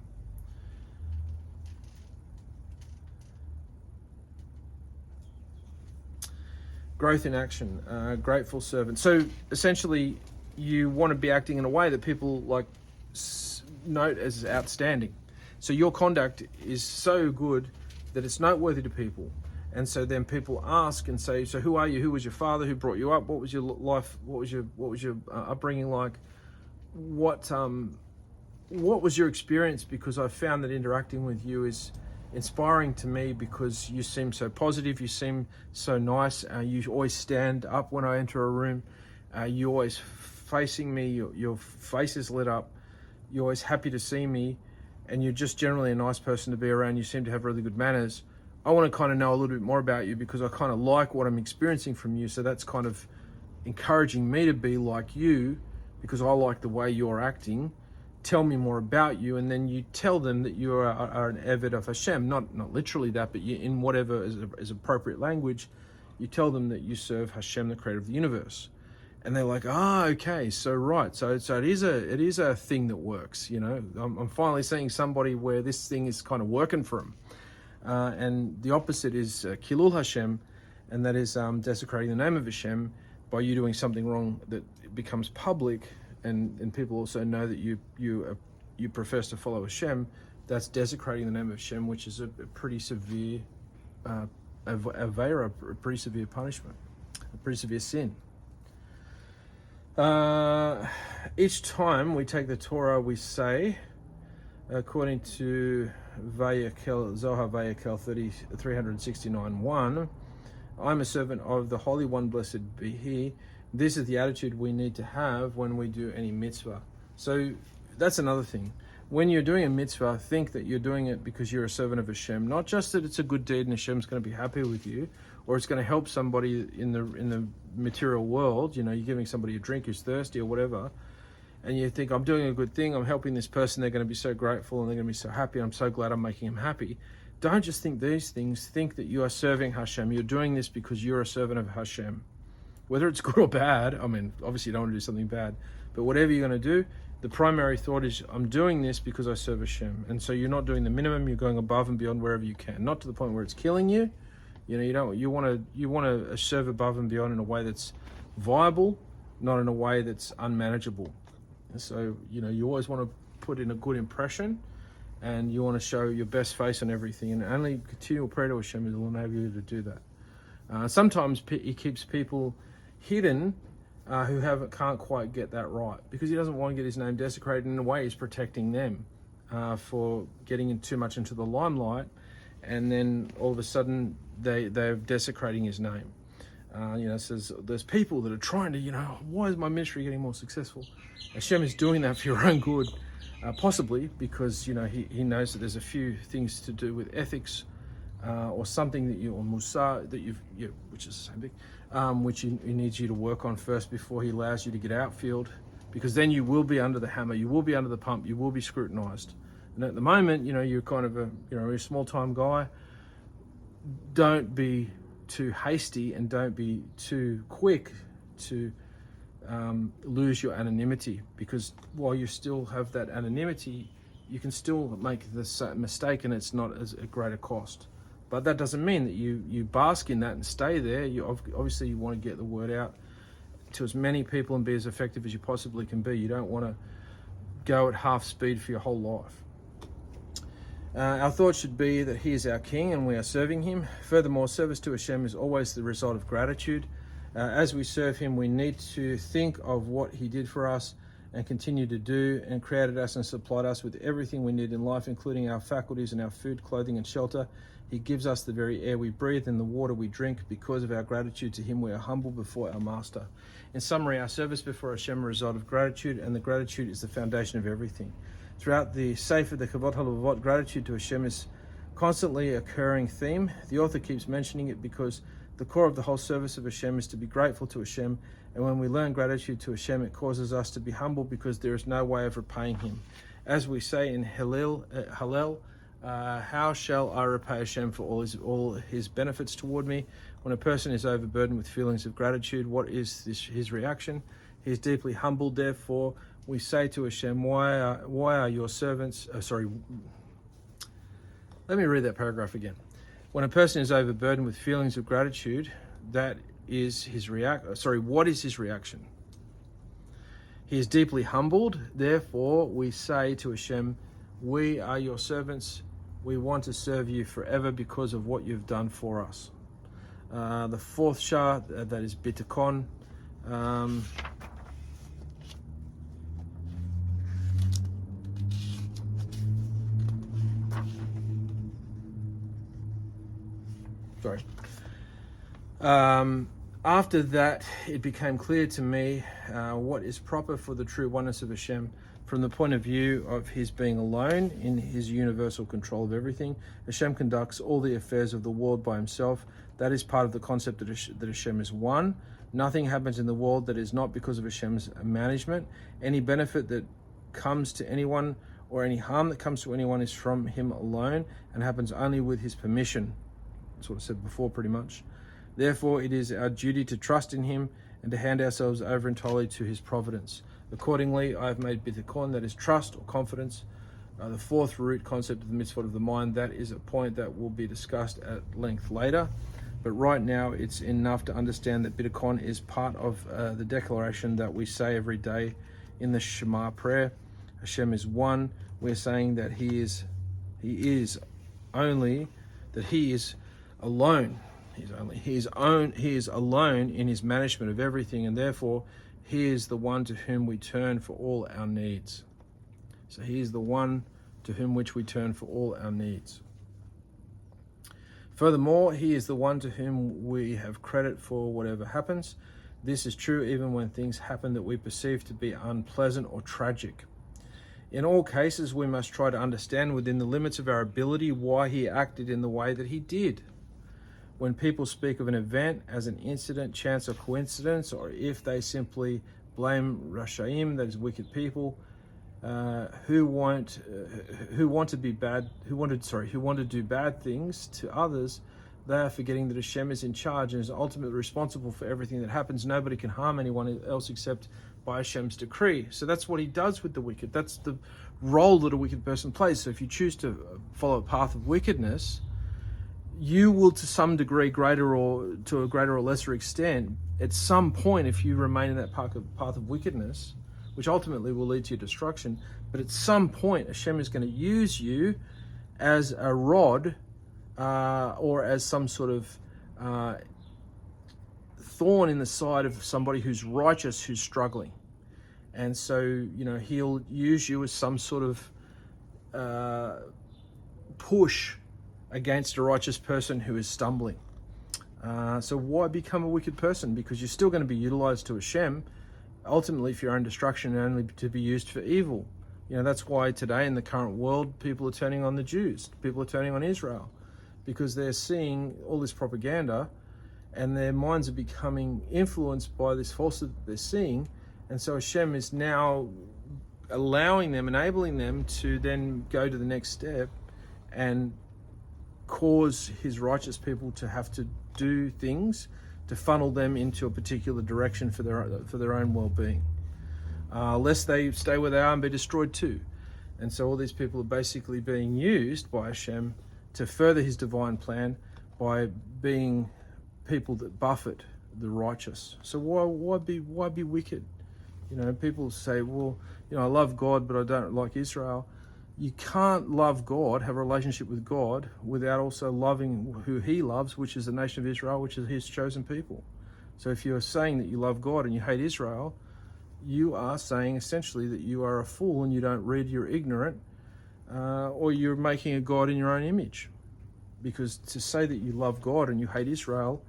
Growth in action, grateful servant. So essentially, you want to be acting in a way that people note as outstanding. So your conduct is so good that it's noteworthy to people. And so then people ask and say, so who are you? Who was your father? Who brought you up? What was your life? What was your upbringing like? What was your experience? Because I found that interacting with you is inspiring to me, because you seem so positive, you seem so nice, you always stand up when I enter a room, you're always facing me, your face is lit up, you're always happy to see me, and you're just generally a nice person to be around. You seem to have really good manners. I want to kind of know a little bit more about you, because I kind of like what I'm experiencing from you, so that's kind of encouraging me to be like you, because I like the way you're acting. Tell me more about you, and then you tell them that you are an Eved of Hashem, not literally that, but you, in whatever is appropriate language, you tell them that you serve Hashem, the creator of the universe. And they're like, okay, so right, so it is a thing that works, you know. I'm finally seeing somebody where this thing is kind of working for them. And the opposite is Kilul Hashem, and that is desecrating the name of Hashem by you doing something wrong that becomes public. And people also know that you profess to follow Hashem. That's desecrating the name of Hashem, which is a pretty severe avera, a pretty severe punishment, a pretty severe sin. Each time we take the Torah, we say, according to Zohar Vayakel 369:1, I'm a servant of the Holy One, blessed be He. This is the attitude we need to have when we do any mitzvah. So that's another thing. When you're doing a mitzvah, think that you're doing it because you're a servant of Hashem. Not just that it's a good deed and Hashem's going to be happy with you, or it's going to help somebody in the material world. You know, you're giving somebody a drink who's thirsty or whatever, and you think, I'm doing a good thing, I'm helping this person, they're going to be so grateful and they're going to be so happy, I'm so glad I'm making them happy. Don't just think these things. Think that you are serving Hashem. You're doing this because you're a servant of Hashem. Whether it's good or bad, I mean, obviously you don't want to do something bad, but whatever you're going to do, the primary thought is, I'm doing this because I serve Hashem. And so you're not doing the minimum, you're going above and beyond wherever you can. Not to the point where it's killing you. You know, you want to serve above and beyond in a way that's viable, not in a way that's unmanageable. And so, you know, you always want to put in a good impression, and you want to show your best face on everything, and only continual prayer to Hashem will enable you to do that. Sometimes He keeps people hidden who can't quite get that right, because He doesn't want to get His name desecrated. In a way, He's protecting them for getting in too much into the limelight, and then all of a sudden they're desecrating His name. You know, it says there's people that are trying to, you know, why is my ministry getting more successful? Hashem is doing that for your own good, possibly because, you know, he knows that there's a few things to do with ethics or something that or musar that which is the same thing, which he needs you to work on first before He allows you to get outfield, because then you will be under the hammer, you will be under the pump, you will be scrutinized. And at the moment, you know, you're kind of a small time guy. Don't be too hasty and don't be too quick to lose your anonymity, because while you still have that anonymity, you can still make the mistake, and it's not as a greater cost. But that doesn't mean that you bask in that and stay there. Obviously you want to get the word out to as many people and be as effective as you possibly can be. You don't want to go at half speed for your whole life. Our thought should be that he is our king and we are serving him. Furthermore, service to Hashem is always the result of gratitude. As we serve him, we need to think of what he did for us and continue to do, and created us and supplied us with everything we need in life, including our faculties and our food, clothing, and shelter. He gives us the very air we breathe and the water we drink. Because of our gratitude to him, we are humble before our master. In summary, our service before Hashem is a result of gratitude, and the gratitude is the foundation of everything. Throughout the Sefer, the Kavod HaLevavot, gratitude to Hashem is constantly occurring theme. The author keeps mentioning it because the core of the whole service of Hashem is to be grateful to Hashem, and when we learn gratitude to Hashem, it causes us to be humble because there is no way of repaying him. As we say in Hallel, how shall I repay Hashem for all his benefits toward me? When a person is overburdened with feelings of gratitude, what is his reaction? He is deeply humbled. Therefore, we say to Hashem, why are your servants... Let me read that paragraph again. When a person is overburdened with feelings of gratitude, that is his what is his reaction? He is deeply humbled. Therefore, we say to Hashem, we are your servants. We want to serve you forever because of what you've done for us. The fourth shah, that is bitachon. After that, it became clear to me what is proper for the true oneness of Hashem from the point of view of his being alone in his universal control of everything. Hashem conducts all the affairs of the world by himself. That is part of the concept that Hashem is one. Nothing happens in the world that is not because of Hashem's management. Any benefit that comes to anyone or any harm that comes to anyone is from him alone and happens only with his permission. That's what I said before, pretty much. Therefore, it is our duty to trust in him and to hand ourselves over entirely to his providence. Accordingly, I have made bitachon, that is trust or confidence, the fourth root concept of the mitzvot of the mind. That is a point that will be discussed at length later. But right now, it's enough to understand that bitachon is part of the declaration that we say every day in the Shema prayer. Hashem is one. We're saying that He is alone. He is alone in his management of everything, and therefore he is the one to whom we turn for all our needs. So he is the one to whom which we turn for all our needs. Furthermore, he is the one to whom we have credit for whatever happens. This is true even when things happen that we perceive to be unpleasant or tragic. In all cases, we must try to understand within the limits of our ability why he acted in the way that he did. When people speak of an event as an incident, chance, or coincidence, or if they simply blame Rashaim, that is wicked people, who want to do bad things to others, they are forgetting that Hashem is in charge and is ultimately responsible for everything that happens. Nobody can harm anyone else except by Hashem's decree. So that's what he does with the wicked. That's the role that a wicked person plays. So if you choose to follow a path of wickedness, you will, to some degree, greater or to a greater or lesser extent, at some point, if you remain in that path of wickedness, which ultimately will lead to your destruction, but at some point, Hashem is going to use you as a rod or as some sort of thorn in the side of somebody who's righteous, who's struggling. And so, he'll use you as some sort of push against a righteous person who is stumbling. So why become a wicked person? Because you're still going to be utilized to Hashem, ultimately for your own destruction and only to be used for evil. That's why today in the current world, people are turning on the Jews. People are turning on Israel because they're seeing all this propaganda and their minds are becoming influenced by this falsehood that they're seeing. And so Hashem is now enabling them to then go to the next step and cause his righteous people to have to do things to funnel them into a particular direction for their own well-being, lest they stay where they are and be destroyed too. And so all these people are basically being used by Hashem to further his divine plan by being people that buffet the righteous. So why be wicked? You know, people say, well, you know, I love God, but I don't like Israel. You can't love God, have a relationship with God, without also loving who he loves, which is the nation of Israel, which is his chosen people. So if you're saying that you love God and you hate Israel, you are saying essentially that you are a fool and you don't read, you're ignorant, or you're making a God in your own image. Because to say that you love God and you hate Israel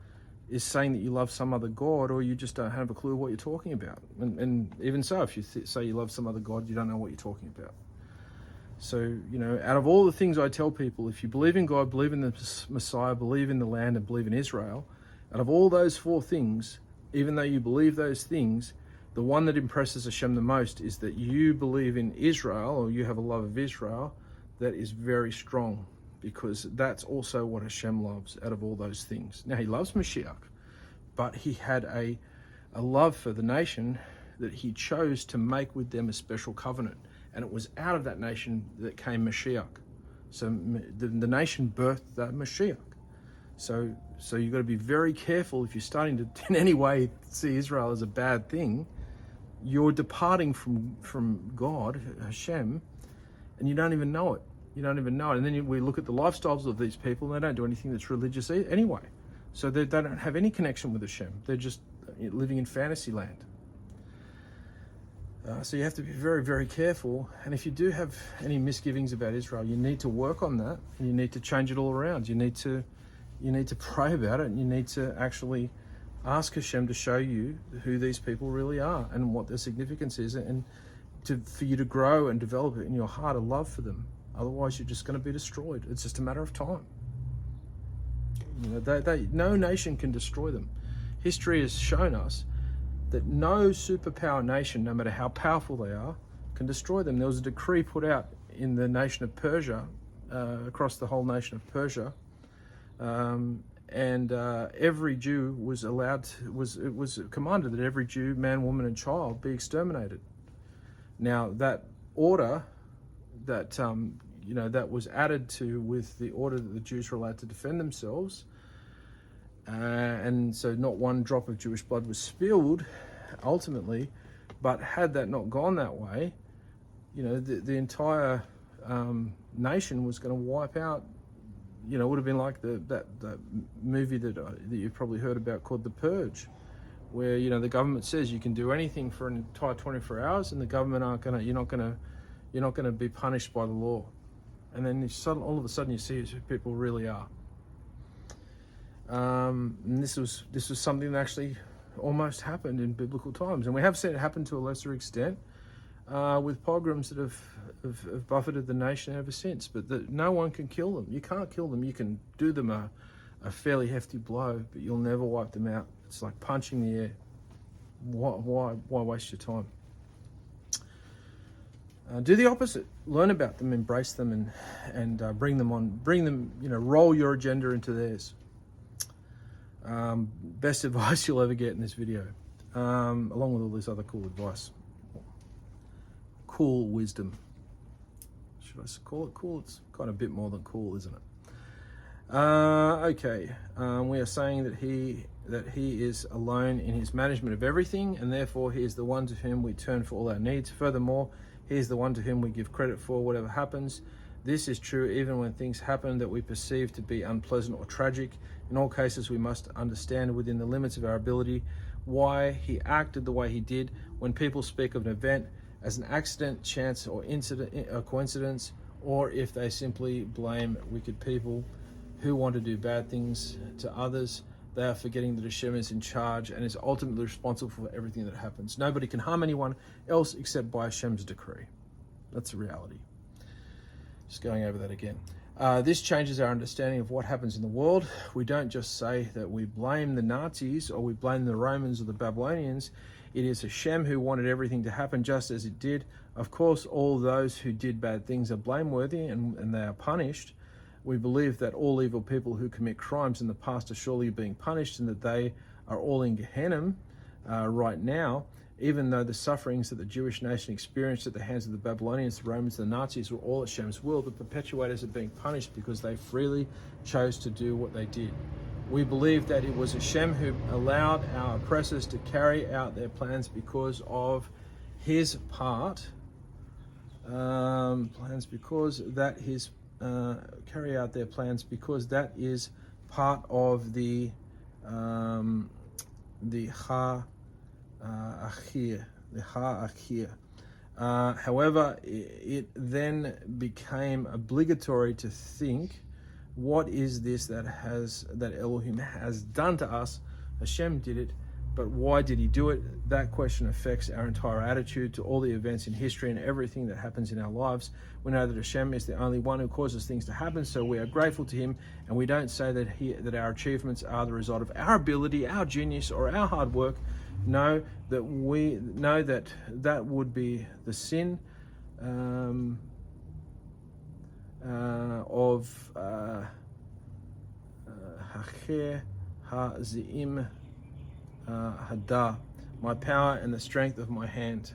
is saying that you love some other God, or you just don't have a clue what you're talking about. And even so, if you say you love some other God, you don't know what you're talking about. So, you know, out of all the things I tell people, if you believe in God, believe in the Messiah, believe in the land, and believe in Israel, out of all those four things, even though you believe those things, the one that impresses Hashem the most is that you believe in Israel, or you have a love of Israel that is very strong, because that's also what Hashem loves out of all those things. Now, he loves Mashiach, but he had a love for the nation that he chose to make with them a special covenant. And it was out of that nation that came Mashiach. So the nation birthed that Mashiach. So you've got to be very careful if you're starting to, in any way, see Israel as a bad thing. You're departing from God, Hashem, and you don't even know it. You don't even know it. And then we look at the lifestyles of these people, and they don't do anything that's religious anyway. So they don't have any connection with Hashem. They're just living in fantasy land. So you have to be very, very careful. And if you do have any misgivings about Israel, you need to work on that, and you need to change it all around. You need to pray about it, and you need to actually ask Hashem to show you who these people really are and what their significance is, and for you to grow and develop it in your heart a love for them. Otherwise, you're just going to be destroyed. It's just a matter of time. You know, no nation can destroy them. History has shown us that no superpower nation, no matter how powerful they are, can destroy them. There was a decree put out in the nation of Persia, across the whole nation of Persia, and every Jew was it was commanded that every Jew, man, woman, and child be exterminated. Now that order, that that was added to with the order that the Jews were allowed to defend themselves. And so not one drop of Jewish blood was spilled ultimately, but had that not gone that way, the entire nation was going to wipe out. It would have been like that movie that you've probably heard about called The Purge, where the government says you can do anything for an entire 24 hours, and the government you're not going to be punished by the law. And then all of a sudden you see who people really are. And this was something that actually almost happened in biblical times, and we have seen it happen to a lesser extent with pogroms that have buffeted the nation ever since. But no one can kill them. You can't kill them. You can do them a fairly hefty blow, but you'll never wipe them out. It's like punching the air. Why waste your time? Do the opposite. Learn about them, embrace them, and bring them. Roll your agenda into theirs. Best advice you'll ever get in this video, along with all this other cool advice. Cool wisdom. Should I call it cool? It's kind of a bit more than cool, isn't it? Okay. We are saying that he is alone in his management of everything, and therefore he is the one to whom we turn for all our needs. Furthermore, he is the one to whom we give credit for whatever happens. This is true even when things happen that we perceive to be unpleasant or tragic. In all cases, we must understand within the limits of our ability why he acted the way he did. When people speak of an event as an accident, chance, or incident, or coincidence, or if they simply blame wicked people who want to do bad things to others, they are forgetting that Hashem is in charge and is ultimately responsible for everything that happens. Nobody can harm anyone else except by Hashem's decree. That's the reality. Just going over that again. This changes our understanding of what happens in the world. We don't just say that we blame the Nazis or we blame the Romans or the Babylonians. It is Hashem who wanted everything to happen just as it did. Of course, all those who did bad things are blameworthy and they are punished. We believe that all evil people who commit crimes in the past are surely being punished, and that they are all in Gehenna right now, even though the sufferings that the Jewish nation experienced at the hands of the Babylonians, the Romans, the Nazis were all Hashem's will. The perpetuators are being punished because they freely chose to do what they did. We believe that it was Hashem who allowed our oppressors to carry out their plans because of his part. Plans because that his carry out their plans because that is part of the ha'achir. However, it then became obligatory to think, what is this that Elohim has done to us? Hashem did it, but why did he do it? That question affects our entire attitude to all the events in history and everything that happens in our lives. We know that Hashem is the only one who causes things to happen, so we are grateful to him, and we don't say that our achievements are the result of our ability, our genius, or our hard work. Know that we know that would be the sin of Hacher Haziim Hada, my power and the strength of my hand.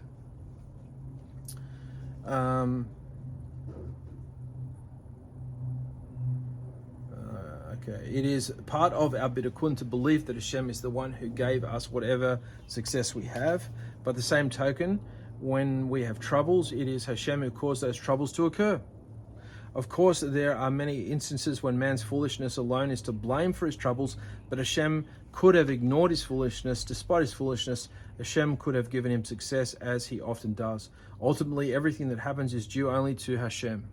It is part of our bidakun to believe that Hashem is the one who gave us whatever success we have. By the same token, when we have troubles, it is Hashem who caused those troubles to occur. Of course, there are many instances when man's foolishness alone is to blame for his troubles, but Hashem could have ignored his foolishness. Despite his foolishness, Hashem could have given him success, as he often does. Ultimately, everything that happens is due only to Hashem.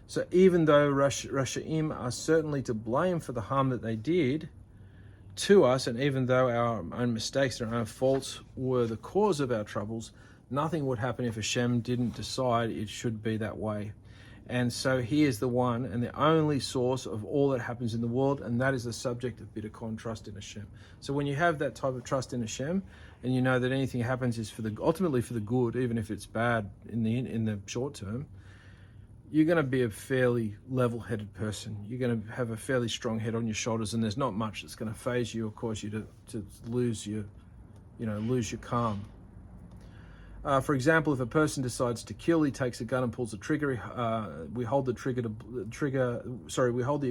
So even though Rashaim are certainly to blame for the harm that they did to us, and even though our own mistakes and our own faults were the cause of our troubles, nothing would happen if Hashem didn't decide it should be that way. And so he is the one and the only source of all that happens in the world, and that is the subject of bidakon, trust in Hashem. So when you have that type of trust in Hashem, and you know that anything happens is ultimately for the good, even if it's bad in the short term, you're going to be a fairly level-headed person. You're going to have a fairly strong head on your shoulders, and there's not much that's going to faze you or cause you to lose your calm. For example, if a person decides to kill, he takes a gun and pulls the trigger. We hold the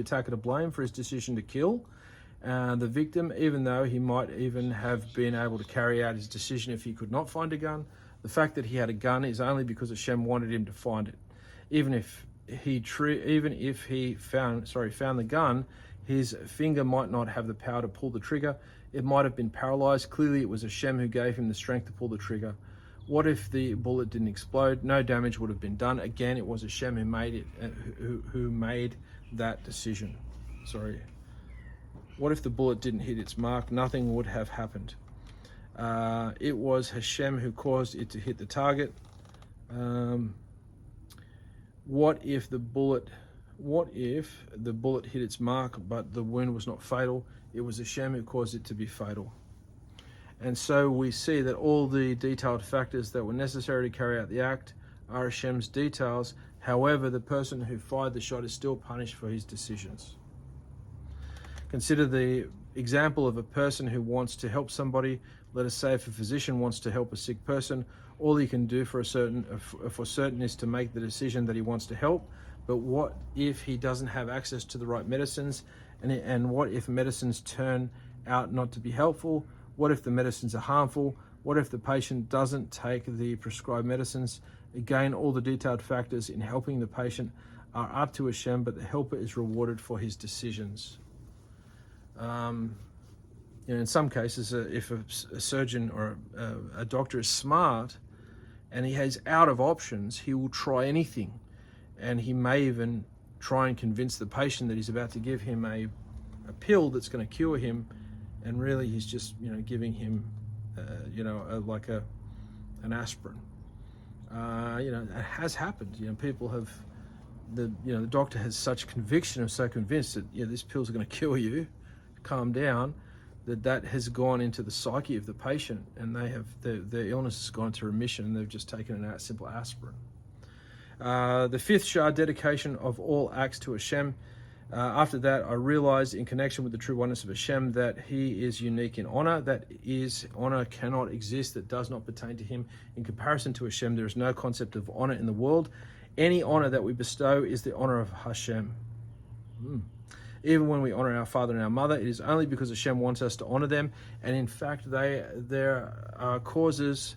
attacker to blame for his decision to kill the victim, even though he might even have been able to carry out his decision if he could not find a gun. The fact that he had a gun is only because Hashem wanted him to find it. Even if he found the gun, his finger might not have the power to pull the trigger. It might have been paralyzed. Clearly, it was Hashem who gave him the strength to pull the trigger. What if the bullet didn't explode? No damage would have been done. Again, it was Hashem who made it, who made that decision. What if the bullet didn't hit its mark? Nothing would have happened. It was Hashem who caused it to hit the target. What if the bullet hit its mark, but the wound was not fatal? It was Hashem who caused it to be fatal. And so we see that all the detailed factors that were necessary to carry out the act are Hashem's details. However, the person who fired the shot is still punished for his decisions. Consider the example of a person who wants to help somebody. Let us say if a physician wants to help a sick person, all he can do for certain is to make the decision that he wants to help. But what if he doesn't have access to the right medicines? And what if medicines turn out not to be helpful? What if the medicines are harmful? What if the patient doesn't take the prescribed medicines? Again, all the detailed factors in helping the patient are up to Hashem, but the helper is rewarded for his decisions. In some cases, if a surgeon or a doctor is smart and he has out of options, he will try anything. And he may even try and convince the patient that he's about to give him a pill that's going to cure him, and really he's just giving him like an aspirin. It has happened. People have the doctor has such conviction or so convinced that this pill's going to cure you, calm down, that has gone into the psyche of the patient, and their illness has gone into remission, and they've just taken a simple aspirin. The fifth shah, dedication of all acts to Hashem. After that, I realized in connection with the true oneness of Hashem that he is unique in honor. That is, honor cannot exist that does not pertain to him. In comparison to Hashem, there is no concept of honor in the world. Any honor that we bestow is the honor of Hashem. Even when we honor our father and our mother, it is only because Hashem wants us to honor them. And in fact, there are cases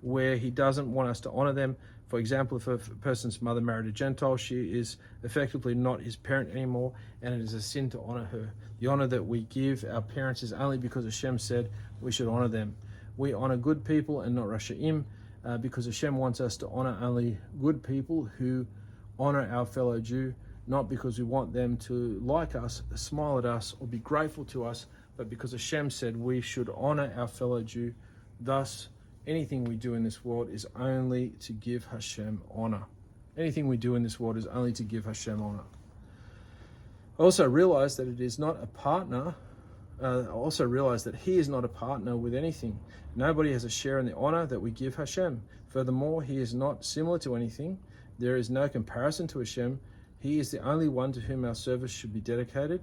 where he doesn't want us to honor them. For example, if a person's mother married a Gentile, she is effectively not his parent anymore, and it is a sin to honor her. The honor that we give our parents is only because Hashem said we should honor them. We honor good people and not Rashaim, because Hashem wants us to honor only good people who honor our fellow Jew, not because we want them to like us, smile at us, or be grateful to us, but because Hashem said we should honor our fellow Jew. Thus, anything we do in this world is only to give Hashem honor. Anything we do in this world is only to give Hashem honor. I also realize that it is not a partner. I also realize that he is not a partner with anything. Nobody has a share in the honor that we give Hashem. Furthermore, he is not similar to anything. There is no comparison to Hashem. He is the only one to whom our service should be directed.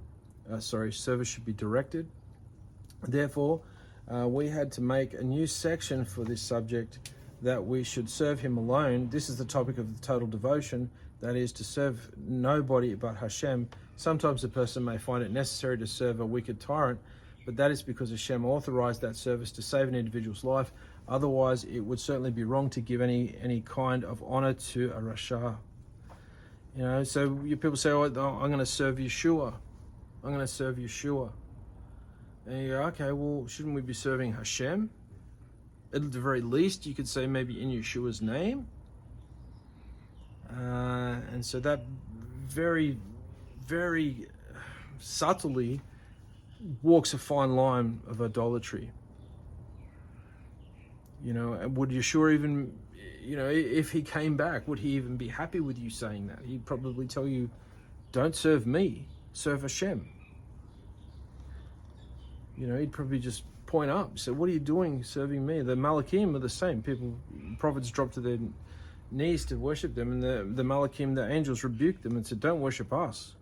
Therefore, we had to make a new section for this subject, that we should serve him alone. This is the topic of the total devotion, that is to serve nobody but Hashem. Sometimes a person may find it necessary to serve a wicked tyrant, but that is because Hashem authorized that service to save an individual's life. Otherwise, it would certainly be wrong to give any kind of honor to a Rasha. You know, so people say, oh, I'm going to serve Yeshua. I'm going to serve Yeshua. And you go, okay, well, shouldn't we be serving Hashem? At the very least, you could say maybe in Yeshua's name. And so that very, very subtly walks a fine line of idolatry. You know, would Yeshua even, you know, if he came back, would he even be happy with you saying that? He'd probably tell you, don't serve me, serve Hashem. You know, he'd probably just point up, say, what are you doing serving me? The Malakim are the same. Prophets drop to their knees to worship them, and the Malakim, the angels, rebuked them and said, don't worship us.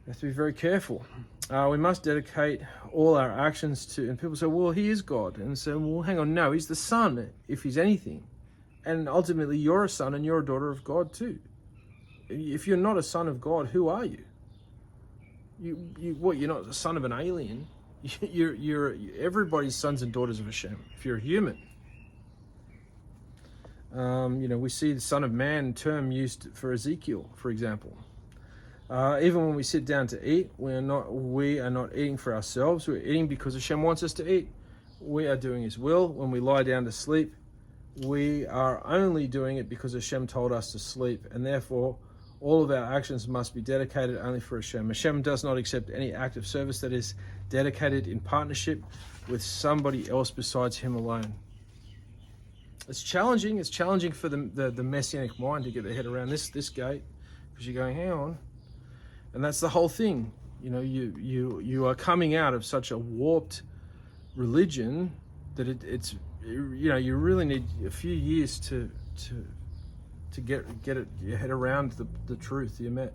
We have to be very careful. We must dedicate all our actions to, and people say, well, he is God. And say, well, hang on, no, he's the son, if he's anything. And ultimately, you're a son and you're a daughter of God too. If you're not a son of God, who are you? You're not a son of an alien. You're everybody's sons and daughters of Hashem, if you're a human. You know, we see the Son of Man term used for Ezekiel, for example. Even when we sit down to eat, we are not eating for ourselves. We're eating because Hashem wants us to eat. We are doing His will. When we lie down to sleep, we are only doing it because Hashem told us to sleep, and therefore all of our actions must be dedicated only for Hashem. Hashem does not accept any act of service that is dedicated in partnership with somebody else besides Him alone. It's challenging. It's challenging for the Messianic mind to get their head around this gate, because you're going, hang on. And that's the whole thing. You know, you are coming out of such a warped religion that it's, you know, you really need a few years to get your head around the truth, the emet.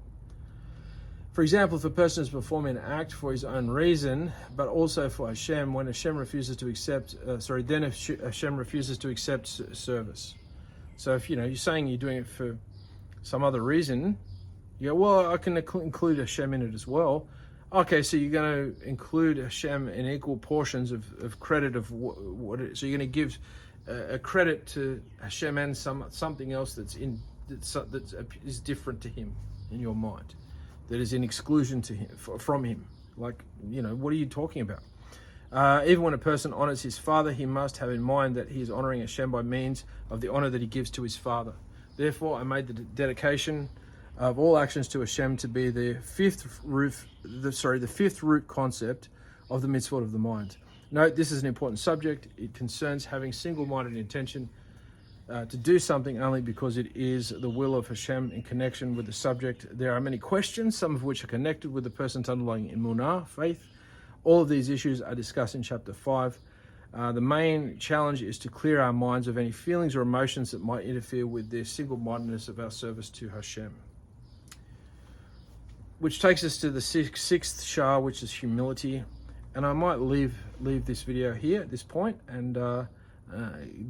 For example, if a person is performing an act for his own reason, but also for Hashem, when Hashem refuses to accept, Hashem refuses to accept service. So if, you know, you're saying you're doing it for some other reason, you go, well, I can include Hashem in it as well. Okay, so you're going to include Hashem in equal portions of credit of what it is. So you're going to give a credit to Hashem and something else that is different to Him in your mind, that is in exclusion to Him, from Him. Like, you know, what are you talking about? Even when a person honors his father, he must have in mind that he is honoring Hashem by means of the honor that he gives to his father. Therefore, I made the dedication of all actions to Hashem to be the fifth root concept of the mitzvot of the mind. Note, this is an important subject. It concerns having single-minded intention to do something only because it is the will of Hashem in connection with the subject. There are many questions, some of which are connected with the person's underlying emunah, faith. All of these issues are discussed in chapter 5. The main challenge is to clear our minds of any feelings or emotions that might interfere with the single-mindedness of our service to Hashem. Which takes us to the sixth shah, which is humility. And I might leave this video here at this point, and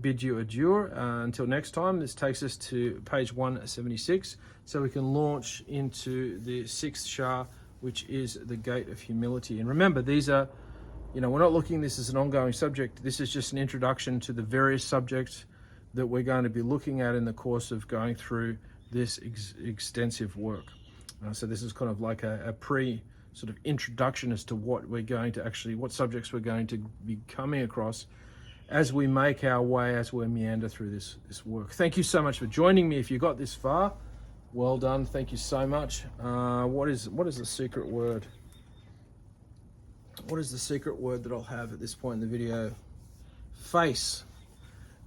bid you adieu until next time. This takes us to page 176, so we can launch into the 6th Shah, which is the Gate of Humility. And remember, these are, we're not looking at this as an ongoing subject. This is just an introduction to the various subjects that we're going to be looking at in the course of going through this extensive work. So this is kind of like a sort of introduction as to what subjects we're going to be coming across as we make our way, as we meander through this work. Thank you so much for joining me. If you got this far, well done. Thank you so much. What is the secret word? What is the secret word that I'll have at this point in the video? Face.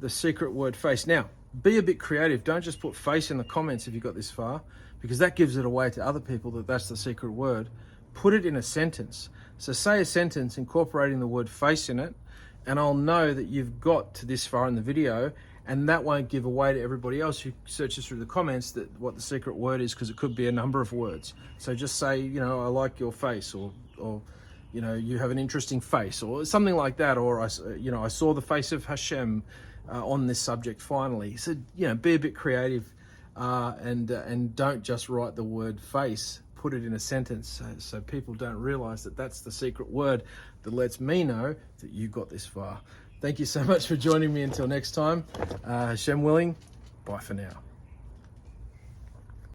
The secret word face. Now, be a bit creative. Don't just put face in the comments if you got this far, because that gives it away to other people that that's the secret word. Put it in a sentence. So say a sentence incorporating the word face in it, and I'll know that you've got to this far in the video, and that won't give away to everybody else who searches through the comments that what the secret word is, because it could be a number of words. So just say, I like your face, or you have an interesting face, or something like that, or I saw the face of Hashem on this subject finally. So be a bit creative, and don't just write the word face. Put it in a sentence so people don't realize that that's the secret word that lets me know that you got this far. Thank you so much for joining me. Until next time, Hashem willing, bye for now.